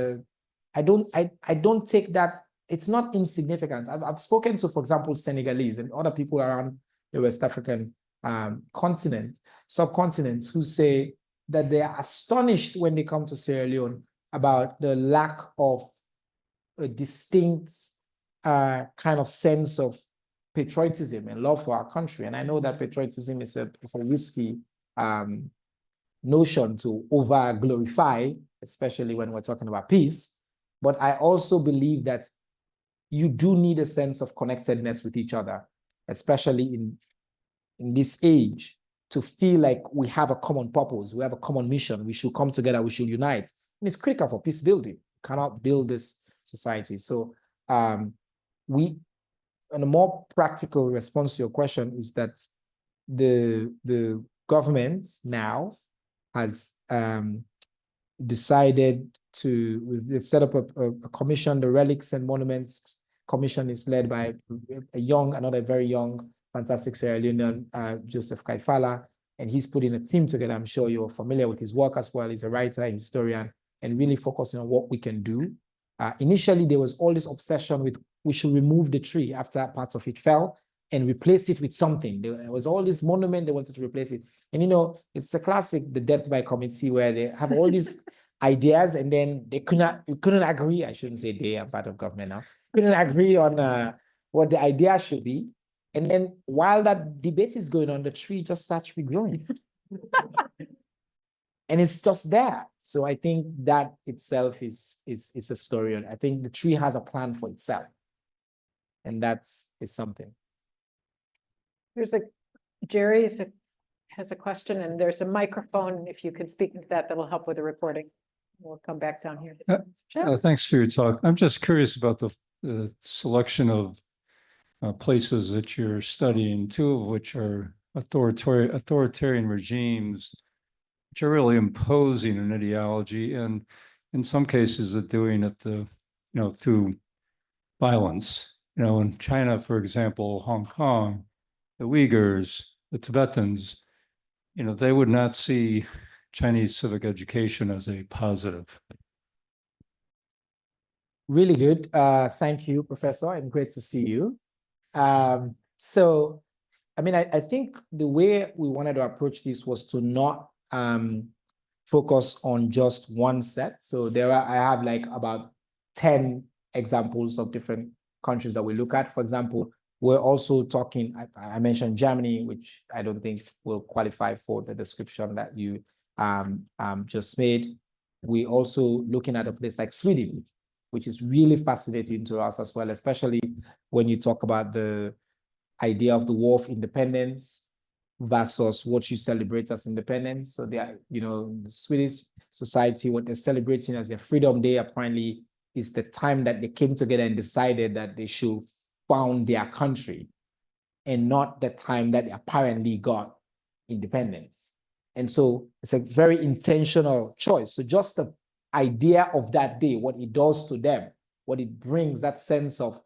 I don't take that, it's not insignificant. I've spoken to, for example, Senegalese and other people around the West African subcontinent, who say that they are astonished when they come to Sierra Leone about the lack of a distinct kind of sense of patriotism and love for our country. And I know that patriotism is a risky notion to over glorify, especially when we're talking about peace. But I also believe that you do need a sense of connectedness with each other, especially in this age, to feel like we have a common purpose, we have a common mission, we should come together, we should unite. And it's critical for peace building. We cannot build this society. So and a more practical response to your question is that the government now has decided they've set up a commission. The Relics and Monuments Commission is led by another very young, fantastic Sierra Leonean, Joseph Kaifala, and he's putting a team together. I'm sure you're familiar with his work as well. He's a writer, a historian, and really focusing on what we can do. Initially, there was all this obsession with we should remove the tree after parts of it fell and replace it with something. There was all this monument, they wanted to replace it. And you know, it's a classic, the death by committee, where they have all these ideas and then they couldn't agree. I shouldn't say they, are part of government now. Couldn't agree on what the idea should be. And then while that debate is going on, the tree just starts regrowing. And it's just there. So I think that itself is a story. I think the tree has a plan for itself. And is something. Jerry has a question, and there's a microphone. If you could speak into that, that'll help with the recording. We'll come back down here. Thanks for your talk. I'm just curious about the selection of places that you're studying, two of which are authoritarian regimes, which are really imposing an ideology, and in some cases, are doing it through violence. In China, for example, Hong Kong, the Uyghurs, the Tibetans, they would not see Chinese civic education as a positive. Really good. Thank you, Professor, and great to see you. So, I mean, I think the way we wanted to approach this was to not focus on just one set. So I have like about 10 examples of different countries that we look at. For example, we're also talking, I mentioned Germany, which I don't think will qualify for the description that you just made. We also looking at a place like Sweden, which is really fascinating to us as well, especially when you talk about the idea of the War of Independence versus what you celebrate as independence. So they are, the Swedish society, what they're celebrating as their Freedom Day apparently is the time that they came together and decided that they should found their country, and not the time that they apparently got independence. And so it's a very intentional choice. So just the idea of that day, what it does to them, what it brings, that sense of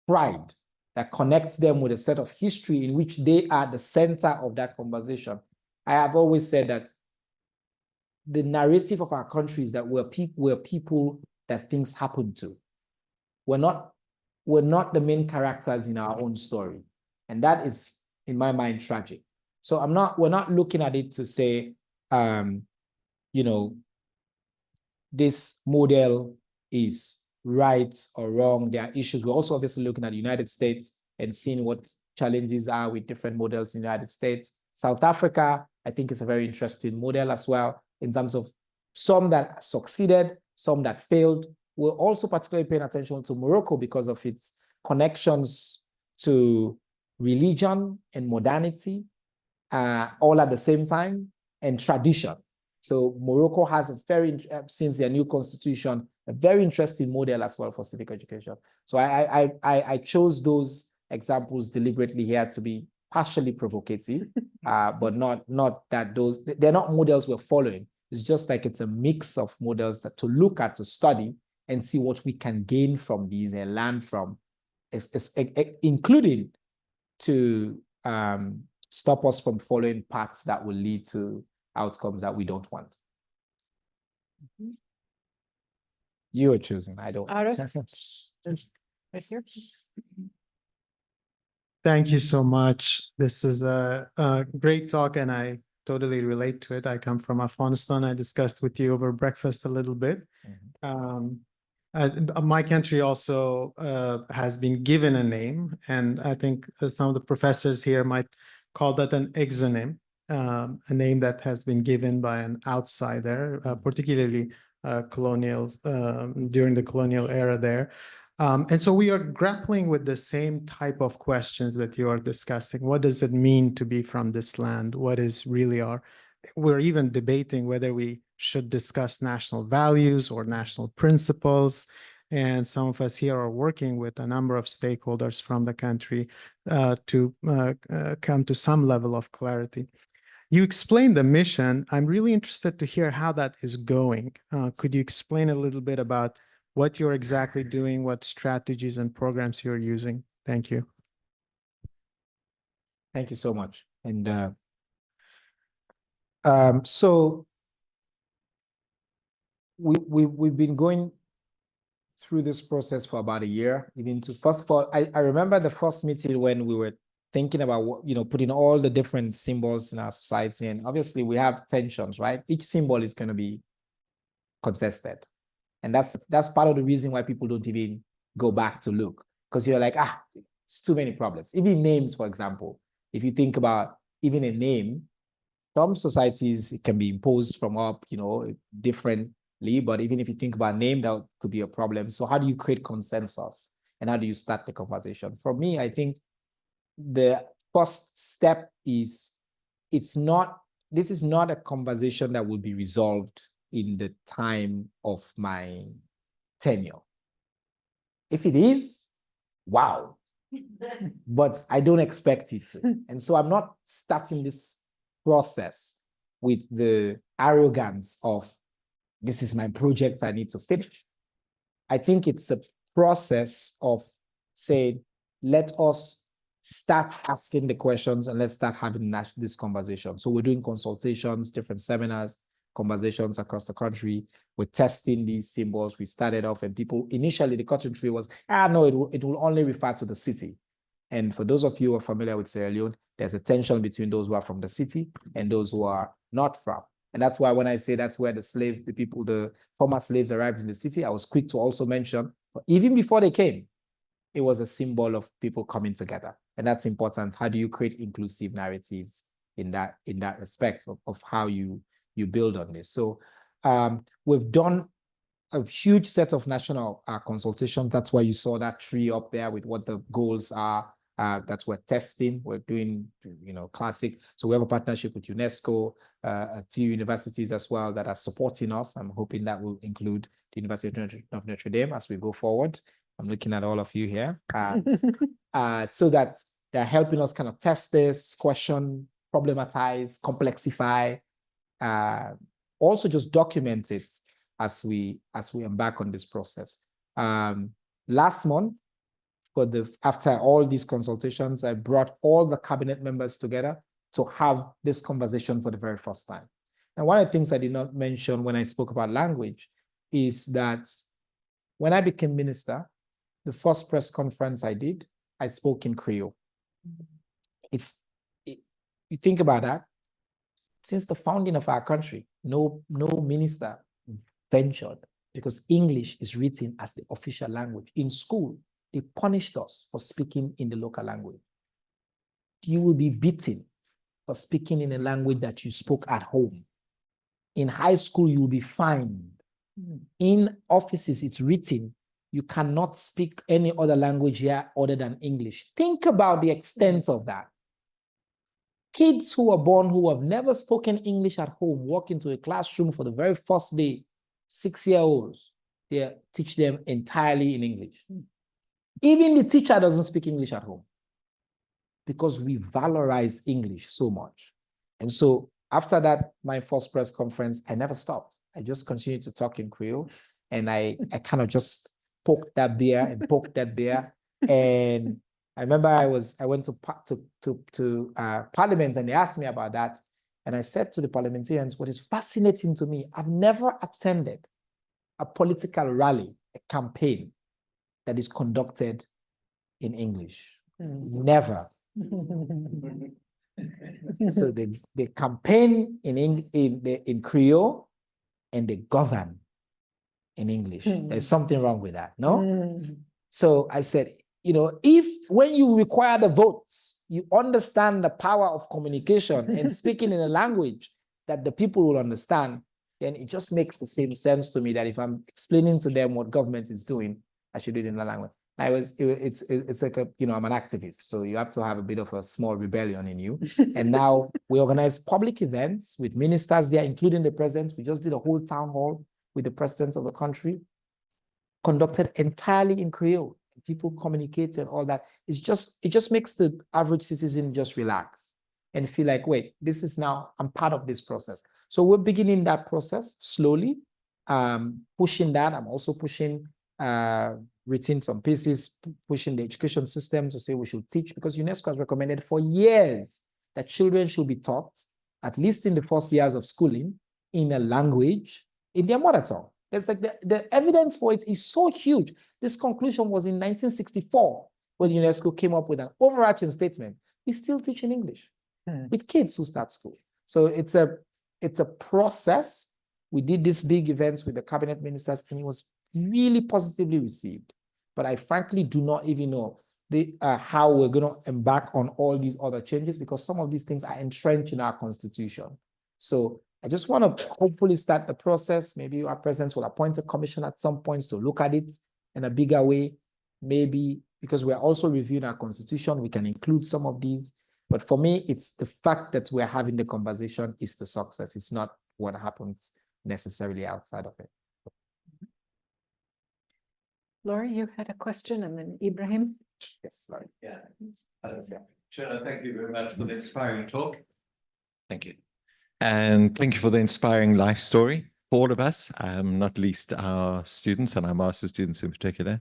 pride that connects them with a set of history in which they are the center of that conversation. I have always said that the narrative of our country is that we're people that things happen to. We're not the main characters in our own story. And that is, in my mind, tragic. So we're not looking at it to say, this model is right or wrong. There are issues. We're also obviously looking at the United States and seeing what challenges are with different models in the United States. South Africa, I think, is a very interesting model as well, in terms of some that succeeded, some that failed. We're also particularly paying attention to Morocco because of its connections to religion and modernity, all at the same time, and tradition. So Morocco has since their new constitution, a very interesting model as well for civic education. So I chose those examples deliberately here to be partially provocative, but not that they're not models we're following. It's just like it's a mix of models that to look at, to study, and see what we can gain from these and learn from, including to stop us from following paths that will lead to outcomes that we don't want. You are choosing, I don't. Right here. Thank you so much. This is a great talk, and I totally relate to it. I come from Afghanistan. I discussed with you over breakfast a little bit. My country also has been given a name, and I think some of the professors here might call that an exonym, a name that has been given by an outsider, particularly during the colonial era there. And so we are grappling with the same type of questions that you are discussing. What does it mean to be from this land? What is really we're even debating whether we should discuss national values or national principles. And some of us here are working with a number of stakeholders from the country to come to some level of clarity. You explained the mission. I'm really interested to hear how that is going. Could you explain a little bit about what you're exactly doing, what strategies and programs you're using? Thank you. Thank you so much. And so we've been going through this process for about a year. First of all, I remember the first meeting when we were thinking about what, putting all the different symbols in our society, and obviously we have tensions, right? Each symbol is going to be contested, and that's part of the reason why people don't even go back to look, because you're like, it's too many problems. Even names, for example, if you think about even a name, some societies it can be imposed from up, differently. But even if you think about name, that could be a problem. So how do you create consensus, and how do you start the conversation? For me, I think the first step is this is not a conversation that will be resolved in the time of my tenure. If it is, wow. But I don't expect it to. And so I'm not starting this process with the arrogance of, this is my project I need to finish. I think it's a process of saying, let us start asking the questions and let's start having this conversation. So we're doing consultations, different seminars, conversations across the country. We're testing these symbols. We started off, and people initially, the cotton tree was, no, it will only refer to the city. And for those of you who are familiar with Sierra Leone, there's a tension between those who are from the city and those who are not from. And that's why when I say that's where the former slaves arrived in the city, I was quick to also mention, even before they came, it was a symbol of people coming together. And that's important. How do you create inclusive narratives in that respect of how you you build on this. So we've done a huge set of national consultations. That's why you saw that tree up there with what the goals are. That's we're testing. We're doing, classic. So we have a partnership with UNESCO, a few universities as well that are supporting us. I'm hoping that will include the University of Notre Dame as we go forward. I'm looking at all of you here. So that they're helping us kind of test this, question, problematize, complexify, also just document it as we embark on this process. Last month, after all these consultations, I brought all the cabinet members together to have this conversation for the very first time. And one of the things I did not mention when I spoke about language is that when I became minister, the first press conference I did, I spoke in Creole. If you think about that, since the founding of our country, no minister ventured, because English is written as the official language. In school, they punished us for speaking in the local language. You will be beaten for speaking in a language that you spoke at home. In high school, you will be fined. In offices, it's written, you cannot speak any other language here other than English. Think about the extent of that. Kids who are born who have never spoken English at home walk into a classroom for the very first day, 6-year-olds, they teach them entirely in English. Even the teacher doesn't speak English at home because we valorize English so much. And so after that, my first press conference, I never stopped. I just continued to talk in Creole, and I kind of just poked that bear and poked that bear. And I remember I went to Parliament, and they asked me about that. And I said to the parliamentarians, what is fascinating to me, I've never attended a political rally, a campaign that is conducted in English. Never. So they campaign in Creole and they govern in English. There's something wrong with that, no? So I said, if when you require the votes, you understand the power of communication and speaking in a language that the people will understand, then it just makes the same sense to me that if I'm explaining to them what government is doing, I should do it in that language. It's like I'm an activist, so you have to have a bit of a small rebellion in you. And now we organize public events with ministers there, including the president. We just did a whole town hall with the president of the country, conducted entirely in Creole. People communicate and all that. It just makes the average citizen just relax and feel like, wait, this is now, I'm part of this process. So we're beginning that process slowly, pushing that. I'm also pushing, written some pieces, pushing the education system to say we should teach, because UNESCO has recommended for years that children should be taught, at least in the first years of schooling, in a language, in their mother tongue. It's like the evidence for it is so huge. This conclusion was in 1964, when UNESCO came up with an overarching statement. We still teach in English with kids who start school. So it's a process. We did these big events with the cabinet ministers, and it was really positively received. But I frankly do not even know how we're going to embark on all these other changes, because some of these things are entrenched in our constitution. So I just want to hopefully start the process. Maybe our president will appoint a commission at some point to look at it in a bigger way. Maybe because we're also reviewing our constitution, we can include some of these. But for me, it's the fact that we're having the conversation is the success. It's not what happens necessarily outside of it. Laura, you had a question, and then Ibrahim. Yes, Laurie. Yeah. Chernor, thank you very much for the inspiring talk. Thank you. And thank you for the inspiring life story for all of us, not least our students and our master's students in particular.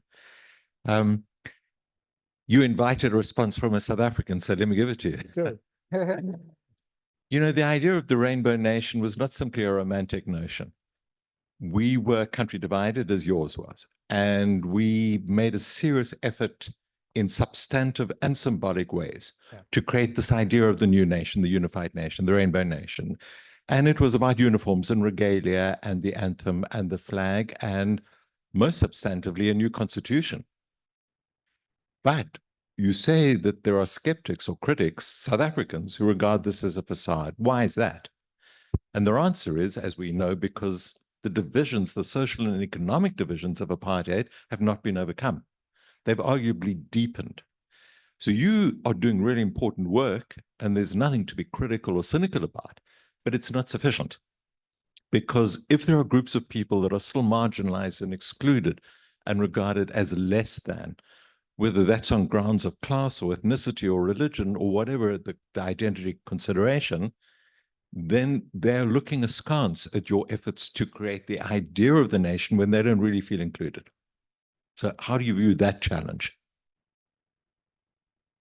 You invited a response from a South African, so let me give it to you. Good. The idea of the Rainbow Nation was not simply a romantic notion. We were country divided as yours was, and we made a serious effort in substantive and symbolic ways to create this idea of the new nation, the unified nation, the Rainbow Nation. And it was about uniforms and regalia and the anthem and the flag and most substantively a new constitution. But you say that there are skeptics or critics, South Africans, who regard this as a facade. Why is that? And their answer is, as we know, because the divisions, the social and economic divisions of apartheid have not been overcome. They've arguably deepened. So you are doing really important work, and there's nothing to be critical or cynical about, but it's not sufficient. Because if there are groups of people that are still marginalized and excluded and regarded as less than, whether that's on grounds of class or ethnicity or religion or whatever the identity consideration, then they're looking askance at your efforts to create the idea of the nation when they don't really feel included. So how do you view that challenge?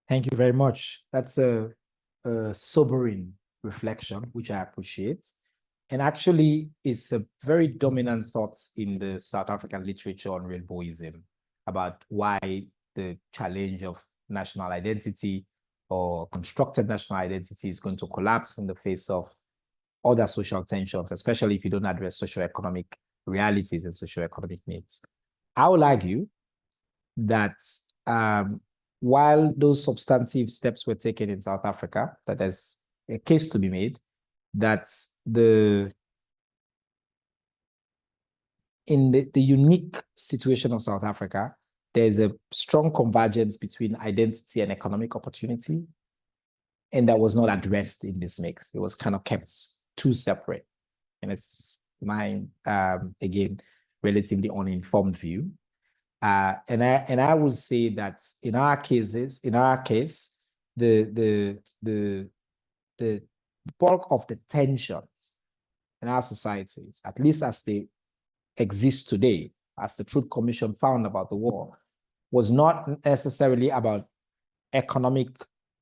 Thank you very much. That's a sobering reflection, which I appreciate. And actually, it's a very dominant thought in the South African literature on rainbowism about why the challenge of national identity or constructed national identity is going to collapse in the face of other social tensions, especially if you don't address socioeconomic realities and socioeconomic needs. I will argue that while those substantive steps were taken in South Africa, that there's a case to be made that in the unique situation of South Africa, there's a strong convergence between identity and economic opportunity, and that was not addressed in this mix. It was kind of kept too separate. And it's my, again, relatively uninformed view. And I will say that in our case, the bulk of the tensions in our societies, at least as they exist today, as the Truth Commission found about the war, was not necessarily about economic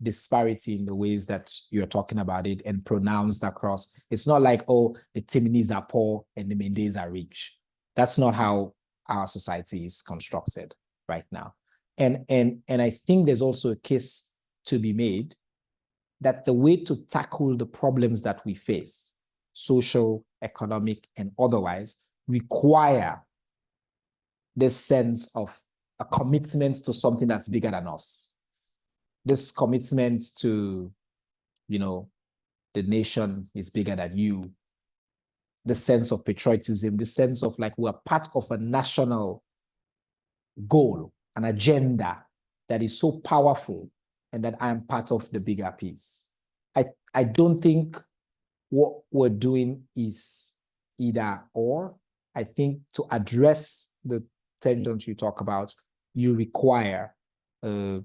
disparity in the ways that you're talking about it and pronounced across. It's not like, oh, the Timinis are poor and the Mendes are rich. That's not how our society is constructed right now. And I think there's also a case to be made that the way to tackle the problems that we face, social, economic, and otherwise, require this sense of a commitment to something that's bigger than us. This commitment to, the nation is bigger than you. The sense of patriotism, the sense of like we're part of a national goal, an agenda that is so powerful and that I am part of the bigger piece. I don't think what we're doing is either or. I think to address the tensions you talk about, you require a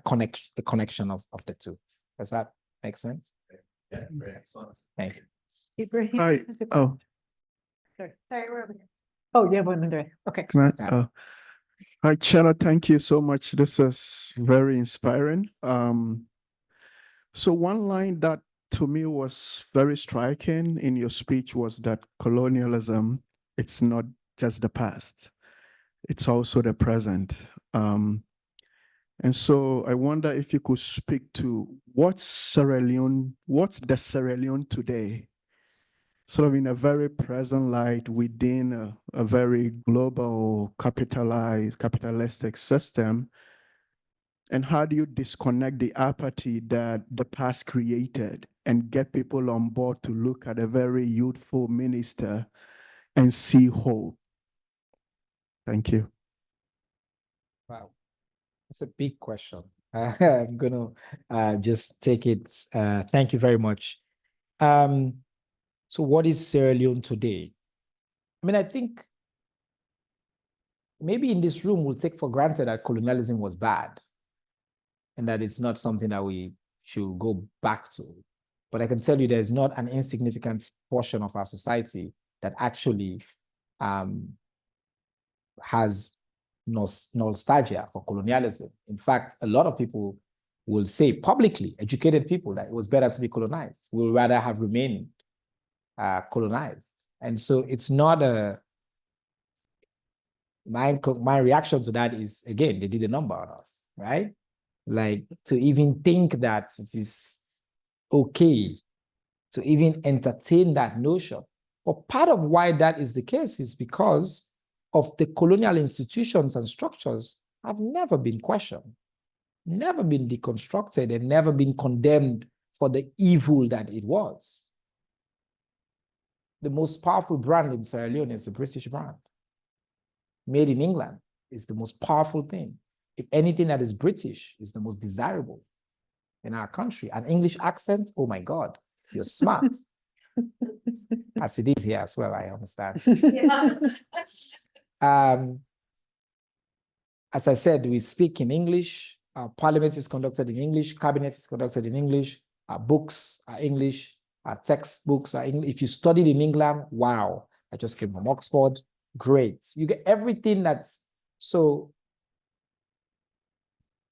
connection of the two. Does that make sense? Yeah, very excellent. Thank you. Ibrahim Hi. has a Oh, question. Sorry, we're over here. Oh, you have one under. Okay. can I? Yeah. Hi, Chernor. Thank you so much. This is very inspiring. So one line that to me was very striking in your speech was that colonialism, it's not just the past, it's also the present. And so I wonder if you could speak to what's the Sierra Leone today, sort of in a very present light within a very global capitalistic system. And how do you disconnect the apathy that the past created and get people on board to look at a very youthful minister and see hope? Thank you. Wow, that's a big question. I'm gonna just take it. Thank you very much. So what is Sierra Leone today? I mean, I think maybe in this room we'll take for granted that colonialism was bad and that it's not something that we should go back to. But I can tell you there's not an insignificant portion of our society that actually has nostalgia for colonialism. In fact, a lot of people will say publicly, educated people, that it was better to be colonized. We'll rather have remained colonized. And so it's not my reaction to that is, again, they did a number on us, right? Like to even think that it is okay to even entertain that notion. But part of why that is the case is because of the colonial institutions and structures have never been questioned, never been deconstructed, and never been condemned for the evil that it was. the most powerful brand in Sierra Leone is the British brand. Made in England is the most powerful thing. If anything that is British is the most desirable in our country. An English accent, oh my God, you're smart. As it is here as well, I understand. As I said, we speak in English. Our parliament is conducted in English. Cabinet is conducted in English. Our books are English. Our textbooks are English. If you studied in England, wow. I just came from Oxford. Great. You get everything that's so.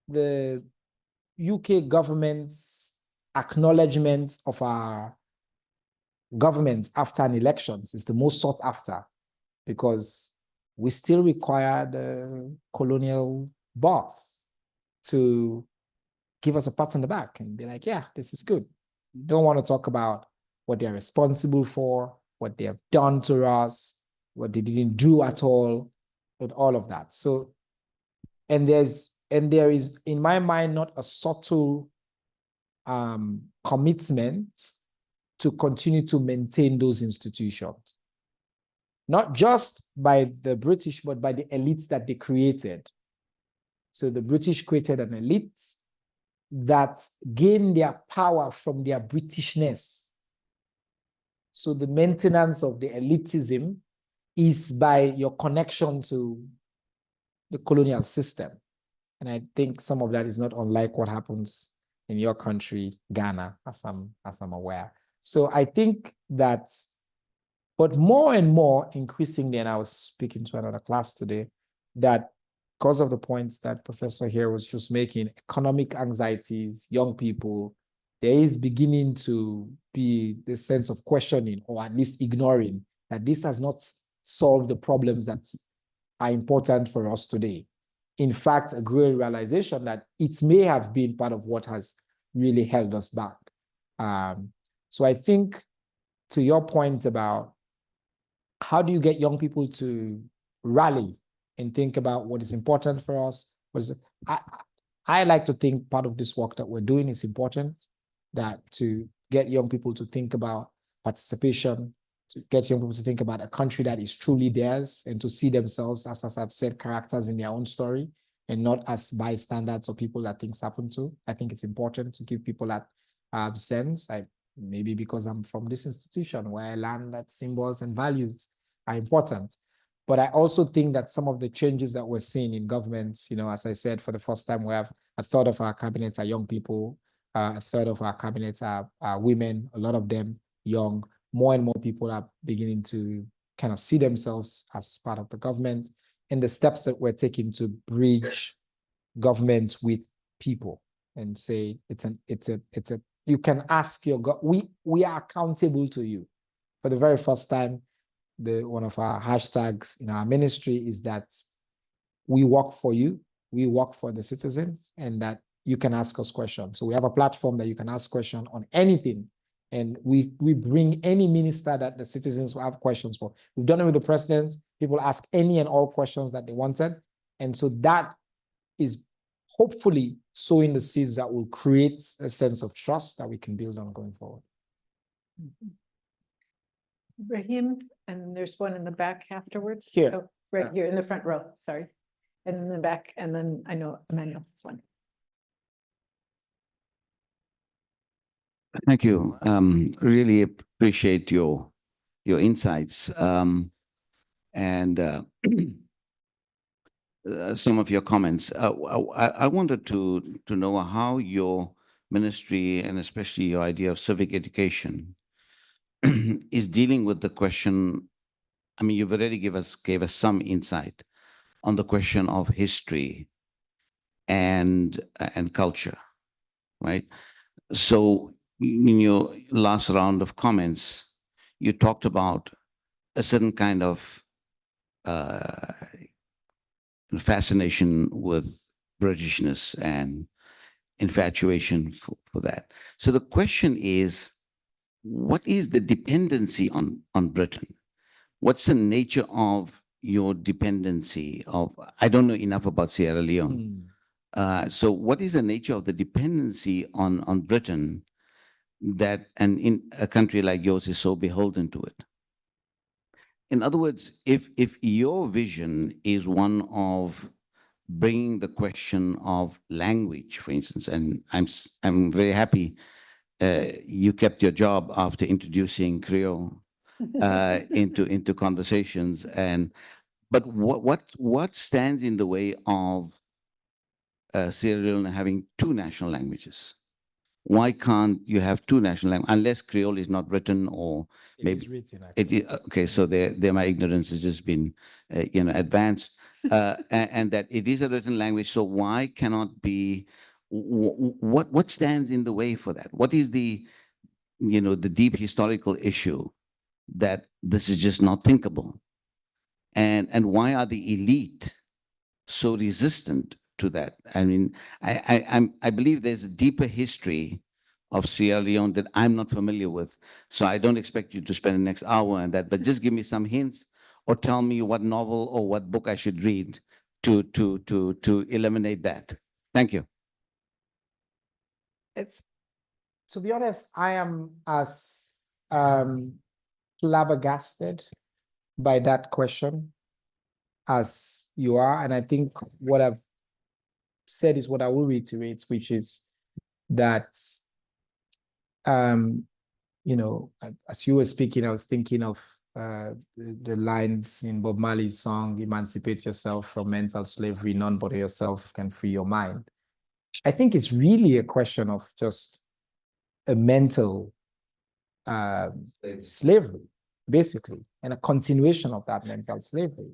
The UK government's acknowledgement of our government after an elections is the most sought after, because we still require the colonial boss to give us a pat on the back and be like, yeah, this is good. We don't want to talk about what they're responsible for, what they have done to us, what they didn't do at all, with all of that. So, and there is, in my mind, not a subtle commitment to continue to maintain those institutions. Not just by the British, but by the elites that they created. So the British created an elite that gained their power from their Britishness. So the maintenance of the elitism is by your connection to the colonial system. And I think some of that is not unlike what happens in your country, Ghana, as I'm aware. So I think that, but more and more increasingly, and I was speaking to another class today, that because of the points that Professor here was just making, economic anxieties, young people, there is beginning to be this sense of questioning, or at least ignoring, that this has not solved the problems that are important for us today. In fact, a growing realization that it may have been part of what has really held us back. So I think, to your point about how do you get young people to rally and think about what is important for us? I like to think part of this work that we're doing is important, that to get young people to think about participation, to get young people to think about a country that is truly theirs, and to see themselves as I've said, characters in their own story, and not as bystanders or people that things happen to. I think it's important to give people that sense. Maybe because I'm from this institution where I learned that symbols and values are important. But I also think that some of the changes that we're seeing in governments, as I said, for the first time, we have a third of our cabinets are young people, a third of our cabinets are women, a lot of them young. More and more people are beginning to kind of see themselves as part of the government, and the steps that we're taking to bridge government with people and say you can ask your we are accountable to you. For the very first time, one of our hashtags in our ministry is that we work for you, we work for the citizens, and that you can ask us questions. So we have a platform that you can ask questions on anything. And we bring any minister that the citizens will have questions for. We've done it with the president. People ask any and all questions that they wanted. And so that is hopefully sowing the seeds that will create a sense of trust that we can build on going forward. Rahim, and there's one in the back afterwards. Here. Oh, right here in the front row, sorry. And in the back, and then I know Emmanuel has one. Thank you. Really appreciate your insights and some of your comments. I wanted to know how your ministry, and especially your idea of civic education, is dealing with the question. I mean, you've already gave us some insight on the question of history and culture, right? So in your last round of comments, you talked about a certain kind of fascination with Britishness and infatuation for that. So the question is, what is the dependency on Britain? What's the nature of your dependency of, I don't know enough about Sierra Leone. So what is the nature of the dependency on Britain that, and in a country like yours, is so beholden to it? in other words, if your vision is one of bringing the question of language, for instance, and I'm very happy you kept your job after introducing Creole into conversations. But what stands in the way of Sierra Leone having two national languages? Why can't you have two national languages unless Creole is not written or It maybe is written, it actually. is, okay? So there my ignorance has just been advanced, and that it is a written language. So why cannot be? What stands in the way for that? What is the the deep historical issue that this is just not thinkable? And why are the elite so resistant to that? I mean, I believe there's a deeper history of Sierra Leone that I'm not familiar with. So I don't expect you to spend the next hour on that, but just give me some hints or tell me what novel or what book I should read to eliminate that. Thank you. It's, to be honest, I am as flabbergasted by that question as you are. And I think what I've said is what I will reiterate, which is that, as you were speaking, I was thinking of the lines in Bob Marley's song, "Emancipate yourself from mental slavery, none but yourself can free your mind." I think it's really a question of just a mental slavery, basically, and a continuation of that mental slavery.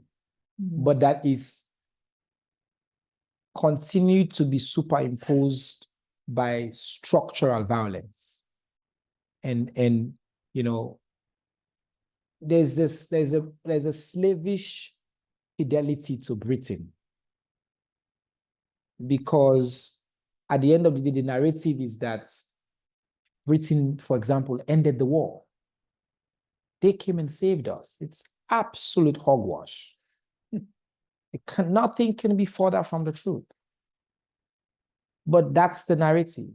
But that is continued to be superimposed by structural violence. And there's a slavish fidelity to Britain, because at the end of the day, the narrative is that Britain, for example, ended the war. They came and saved us. It's absolute hogwash. Nothing can be further from the truth. But that's the narrative.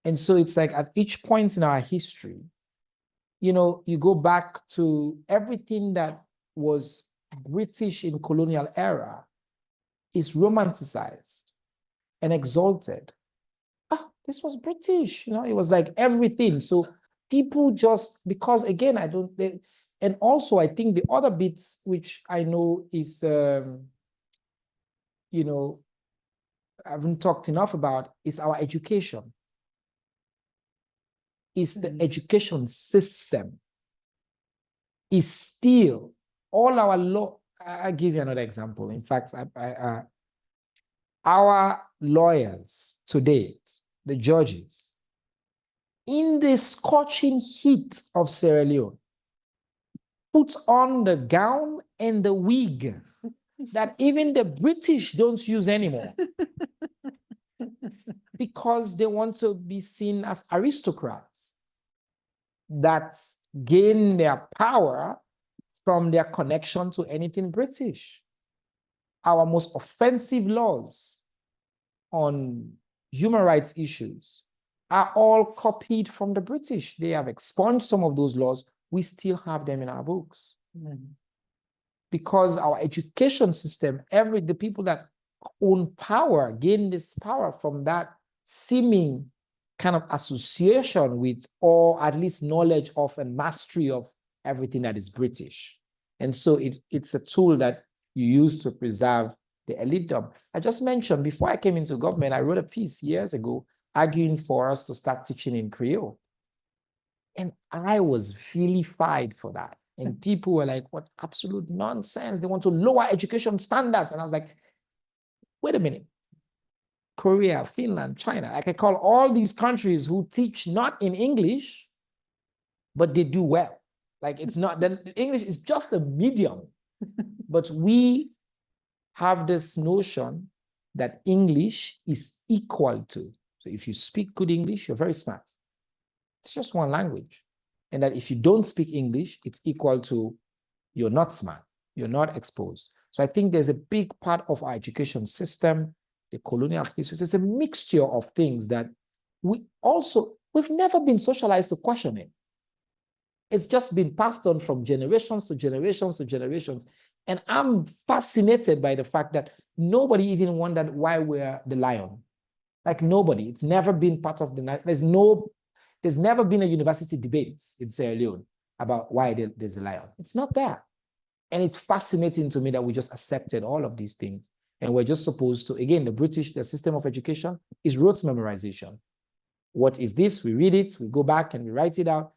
And so it's like at each point in our history, you go back to everything that was British in colonial era is romanticized and exalted. This was British, it was like everything. So people just, because again, and also I think the other bits, which I know is, I haven't talked enough about, is our education. Is the education system is still all our law. I'll give you another example. In fact, our lawyers to date, the judges, in the scorching heat of Sierra Leone, put on the gown and the wig that even the British don't use anymore, because they want to be seen as aristocrats that gain their power from their connection to anything British. Our most offensive laws on human rights issues are all copied from the British. They have expunged some of those laws. We still have them in our books. Because our education system, the people that own power gain this power from that seeming kind of association with, or at least knowledge of and mastery of everything that is British. And so it's a tool that you use to preserve the elitedom. I just mentioned, before I came into government, I wrote a piece years ago arguing for us to start teaching in Creole. And I was vilified for that. And people were like, what absolute nonsense. They want to lower education standards. And I was like, wait a minute. Korea, Finland, China. I can call all these countries who teach not in English, but they do well. Like it's not, the English is just a medium. But we have this notion that English is equal to. So if you speak good English, you're very smart. It's just one language. And that if you don't speak English, it's equal to you're not smart, you're not exposed. So I think there's a big part of our education system, the colonial history. It's a mixture of things that we've never been socialized to question it. It's just been passed on from generations to generations to generations. And I'm fascinated by the fact that nobody even wondered why we're the lion. Like nobody. It's never been part of the, there's never been a university debate in Sierra Leone about why there's a lion. It's not there. And it's fascinating to me that we just accepted all of these things. And we're just supposed to, again, the system of education is rote memorization. What is this? We read it, we go back and we write it out.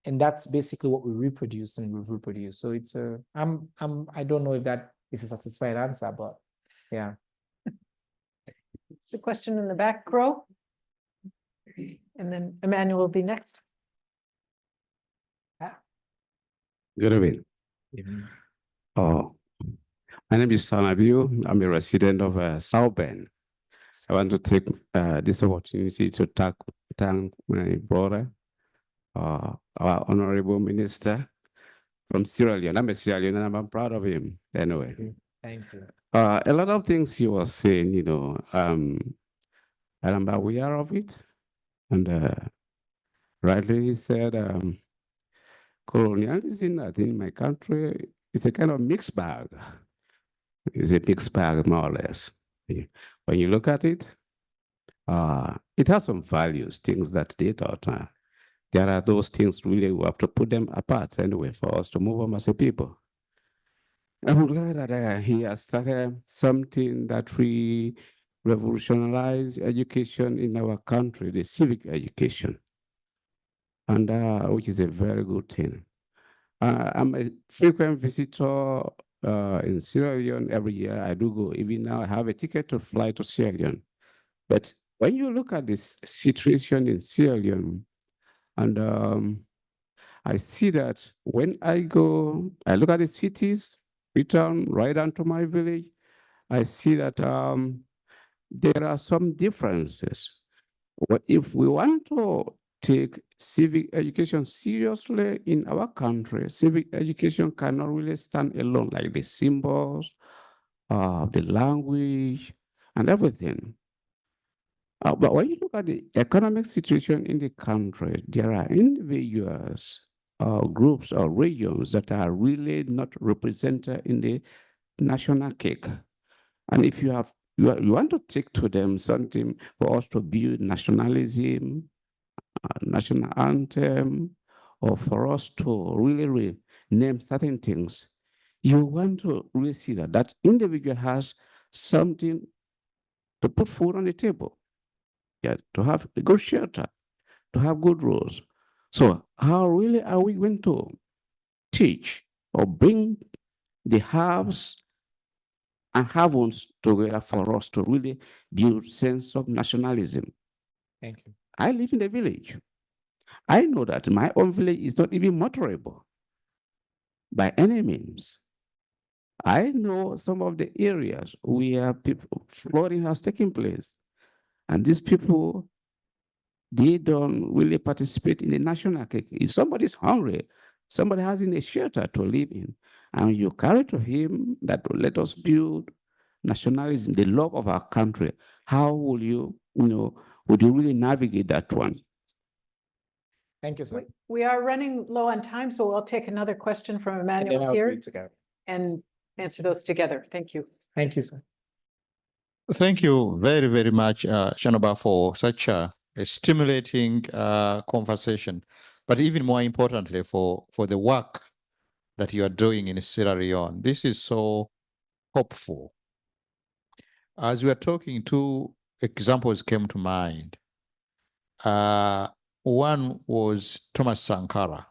And that's basically what we reproduce and we've reproduced. So it's I don't know if that is a satisfying answer, but yeah. The question in the back row. And then Emmanuel will be next. Good evening. Oh, my name is Sanabiu. I'm a resident of South Bend. I want to take this opportunity to thank my brother, our honorable minister from Sierra Leone. I'm a Sierra Leone and I'm proud of him anyway. Thank you. A lot of things he was saying, you know, and I'm aware of it. And rightly he said, colonialism, I think in my country, it's a kind of mixed bag. It's a mixed bag, more or less. When you look at it, it has some values, things that they thought. There are those things really we have to put them apart anyway for us to move on as a people. I'm glad that he has started something that we revolutionize education in our country, the civic education, and which is a very good thing. I'm a frequent visitor in Sierra Leone every year. I do go. Even now, I have a ticket to fly to Sierra Leone. But when you look at this situation in Sierra Leone, and I see that when I go, I look at the cities, return right down to my village, I see that there are some differences. If we want to take civic education seriously in our country, civic education cannot really stand alone, like the symbols, the language, and everything. But when you look at the economic situation in the country, there are individuals, groups, or regions that are really not represented in the national cake. And if you want to take to them something for us to build nationalism, national anthem, or for us to really name certain things, you want to really see that individual has something to put food on the table. Yeah, to have a good shelter, to have good roads. So how really are we going to teach or bring the haves and have-ons together for us to really build sense of nationalism? Thank you. I live in the village. I know that my own village is not even motorable by any means. I know some of the areas where flooding has taken place. And these people, they don't really participate in the national cake. If somebody's hungry, somebody has in a shelter to live in, and you carry to him that let us build nationalism, the love of our country, how will you, would you really navigate that one? Thank you, sir. We are running low on time, so we'll take another question from And then Emmanuel I'll here read together. and answer those together. Thank you. Thank you, sir. Thank you very, very much, Chernor Bah, for such a stimulating conversation, but even more importantly, for the work that you are doing in Sierra Leone. This is so hopeful. As we are talking, two examples came to mind. One was Thomas Sankara.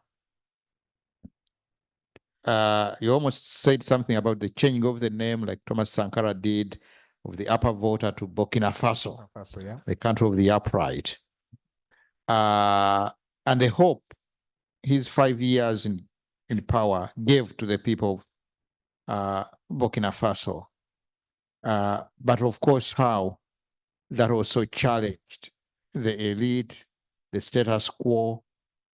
You almost said something about the changing of the name, like Thomas Sankara did, of the Upper Volta to Burkina Faso, Yeah. the country of the upright. And the hope his 5 years in power gave to the people of Burkina Faso. But of course, how that also challenged the elite, the status quo,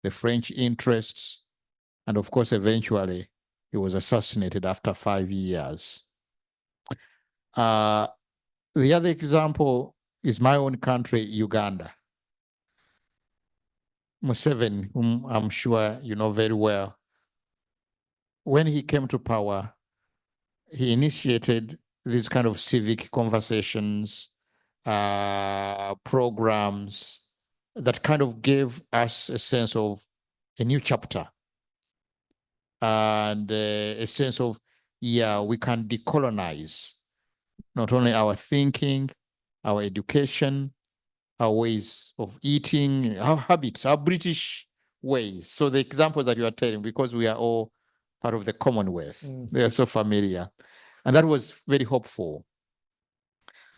the French interests, and of course, eventually, he was assassinated after 5 years. The other example is my own country, Uganda. Museveni, whom I'm sure you know very well, when he came to power, he initiated these kind of civic conversations, programs that kind of gave us a sense of a new chapter and a sense of, yeah, we can decolonize not only our thinking, our education, our ways of eating, our habits, our British ways. So the examples that you are telling, because we are all part of the Commonwealth, they are so familiar. And that was very hopeful.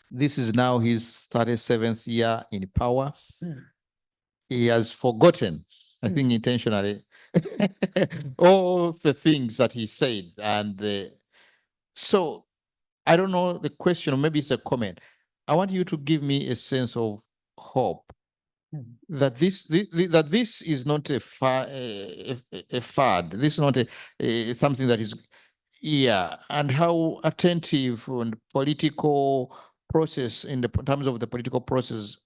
This is now his 37th year in power. He has forgotten, I think intentionally, all the things that he said. And so I don't know the question, or maybe it's a comment. I want you to give me a sense of hope that this is not a fad. This is not something that is, yeah. And how attentive on the political process, in terms of the political process,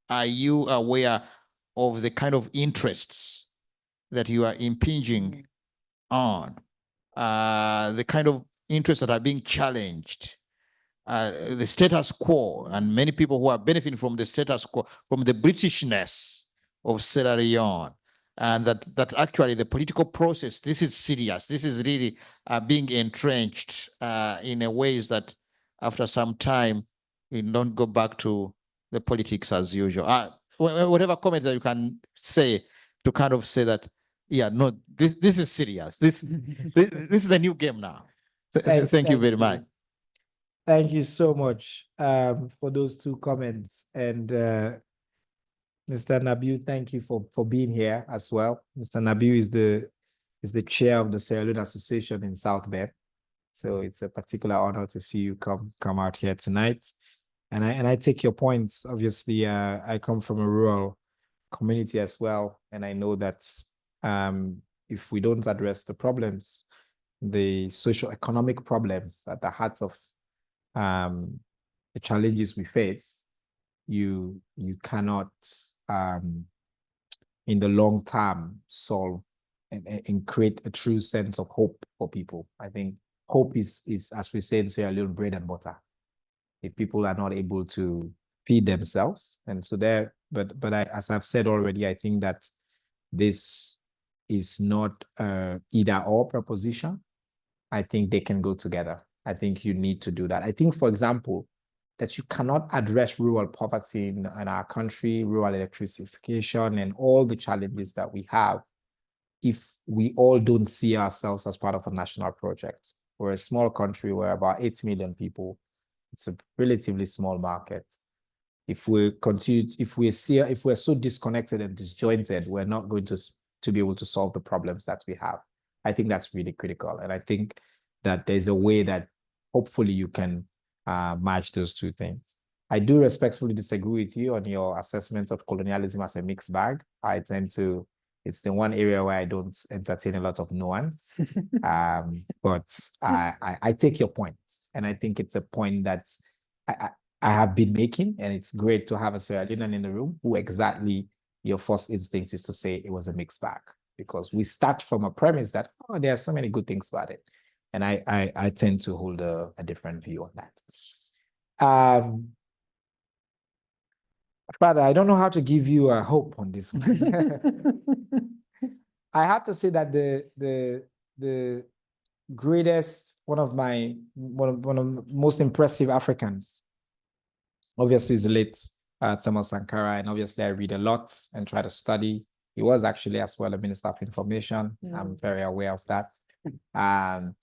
are you aware of the kind of interests that you are impinging on, the kind of interests that are being challenged? The status quo, and many people who are benefiting from the status quo, from the Britishness of Sierra Leone, and that actually the political process, this is serious. This is really being entrenched in a ways that after some time, we don't go back to the politics as usual. Whatever comment that you can say to kind of say that, yeah, no, this is serious. This is a new game now. Thank you very much. Thank you so much for those two comments. And Mr. Nabil, thank you for being here as well. Mr. Nabil is the chair of the Sierra Leone Association in South Bend. So it's a particular honor to see you come out here tonight. And I take your points. Obviously, I come from a rural community as well. And I know that if we don't address the problems, the socio-economic problems at the heart of the challenges we face, you cannot in the long term solve and create a true sense of hope for people. I think hope is, as we say in Sierra Leone, bread and butter. If people are not able to feed themselves, and so there, but as I've said already, I think that this is not either or proposition. I think they can go together. I think you need to do that. I think, for example, that you cannot address rural poverty in our country, rural electrification, and all the challenges that we have if we all don't see ourselves as part of a national project. We're a small country, we're about 8 million people. It's a relatively small market. If we continue, if we're so disconnected and disjointed, we're not going to be able to solve the problems that we have. I think that's really critical. And I think that there's a way that hopefully you can match those two things. I do respectfully disagree with you on your assessment of colonialism as a mixed bag. It's the one area where I don't entertain a lot of nuance. But I take your point. And I think it's a point that I have been making, and it's great to have a Sierra Leonean in the room who exactly your first instinct is to say it was a mixed bag, because we start from a premise that, oh, there are so many good things about it. And I tend to hold a different view on that. Father, I don't know how to give you a hope on this one. I have to say that the greatest, one of the most impressive Africans, obviously, is the late Thomas Sankara, and obviously I read a lot and try to study. He was actually as well a Minister of Information. I'm very aware of that. And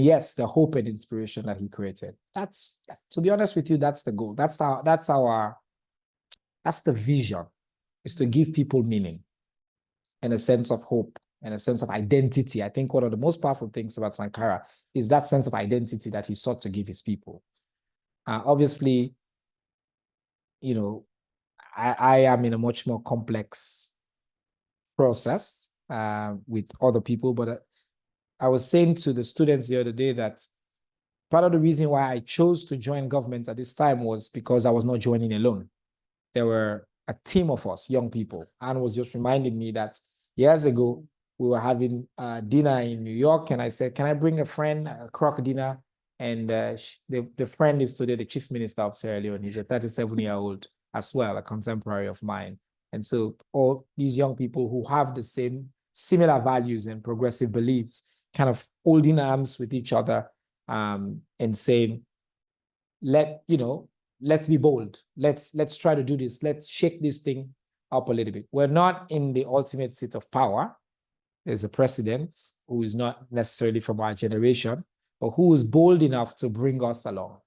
yes, the hope and inspiration that he created. That's, to be honest with you, that's the goal. That's the vision, is to give people meaning and a sense of hope and a sense of identity. I think one of the most powerful things about Sankara is that sense of identity that he sought to give his people. Obviously, you know, I am in a much more complex process with other people, but I was saying to the students the other day that part of the reason why I chose to join government at this time was because I was not joining alone. There were a team of us, young people. Anne was just reminding me that years ago, we were having dinner in New York, and I said, can I bring a friend, a Kroc dinner? And the friend is today the chief minister of Sierra Leone. He's a 37-year-old as well, a contemporary of mine. And so all these young people who have the same similar values and progressive beliefs, kind of holding arms with each other and saying, let's be bold. Let's try to do this. Let's shake this thing up a little bit. We're not in the ultimate seat of power. There's a president who is not necessarily from our generation, but who is bold enough to bring us along.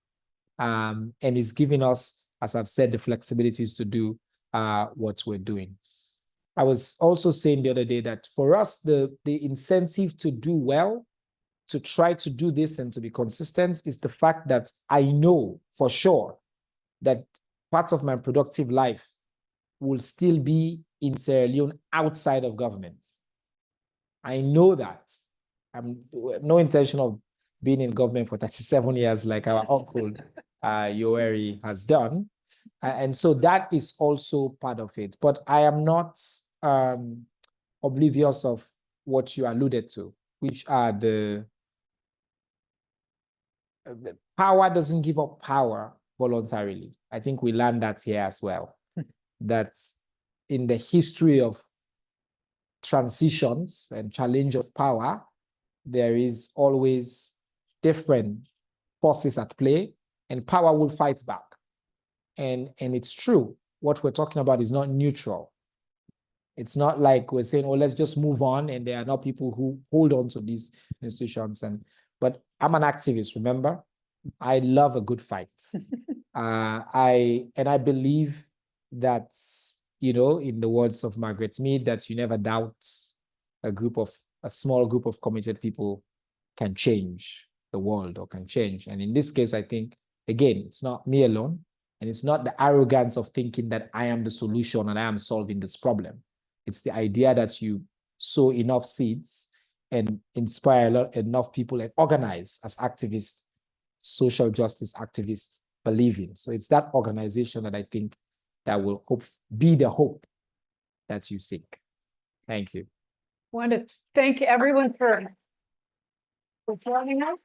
And is giving us, as I've said, the flexibilities to do what we're doing. I was also saying the other day that for us, the incentive to do well, to try to do this and to be consistent is the fact that I know for sure that part of my productive life will still be in Sierra Leone outside of government. I know that. I'm no intention of being in government for 37 years like our uncle Yoweri has done. And so that is also part of it. But I am not oblivious of what you alluded to, which are the power doesn't give up power voluntarily. I think we learned that here as well. That in the history of transitions and challenge of power, there is always different forces at play, and power will fight back. And it's true. What we're talking about is not neutral. It's not like we're saying, oh, let's just move on, and there are not people who hold on to these institutions. But I'm an activist, remember? I love a good fight. I believe that, in the words of Margaret Mead, that you never doubt a small group of committed people can change the world or can change. And in this case, I think, again, it's not me alone, and it's not the arrogance of thinking that I am the solution and I am solving this problem. It's the idea that you sow enough seeds and inspire enough people and organize as activists, social justice activists believe in. So it's that organization that I think that will be the hope that you seek. Thank you. I want to thank everyone for joining us.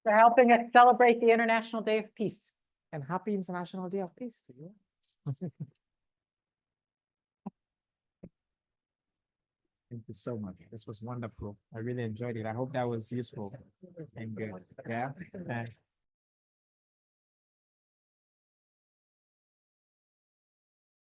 For helping us celebrate the International Day of Peace. And happy International Day of Peace to you. Thank you so much. This was wonderful. I really enjoyed it. I hope that was useful and good. Yeah.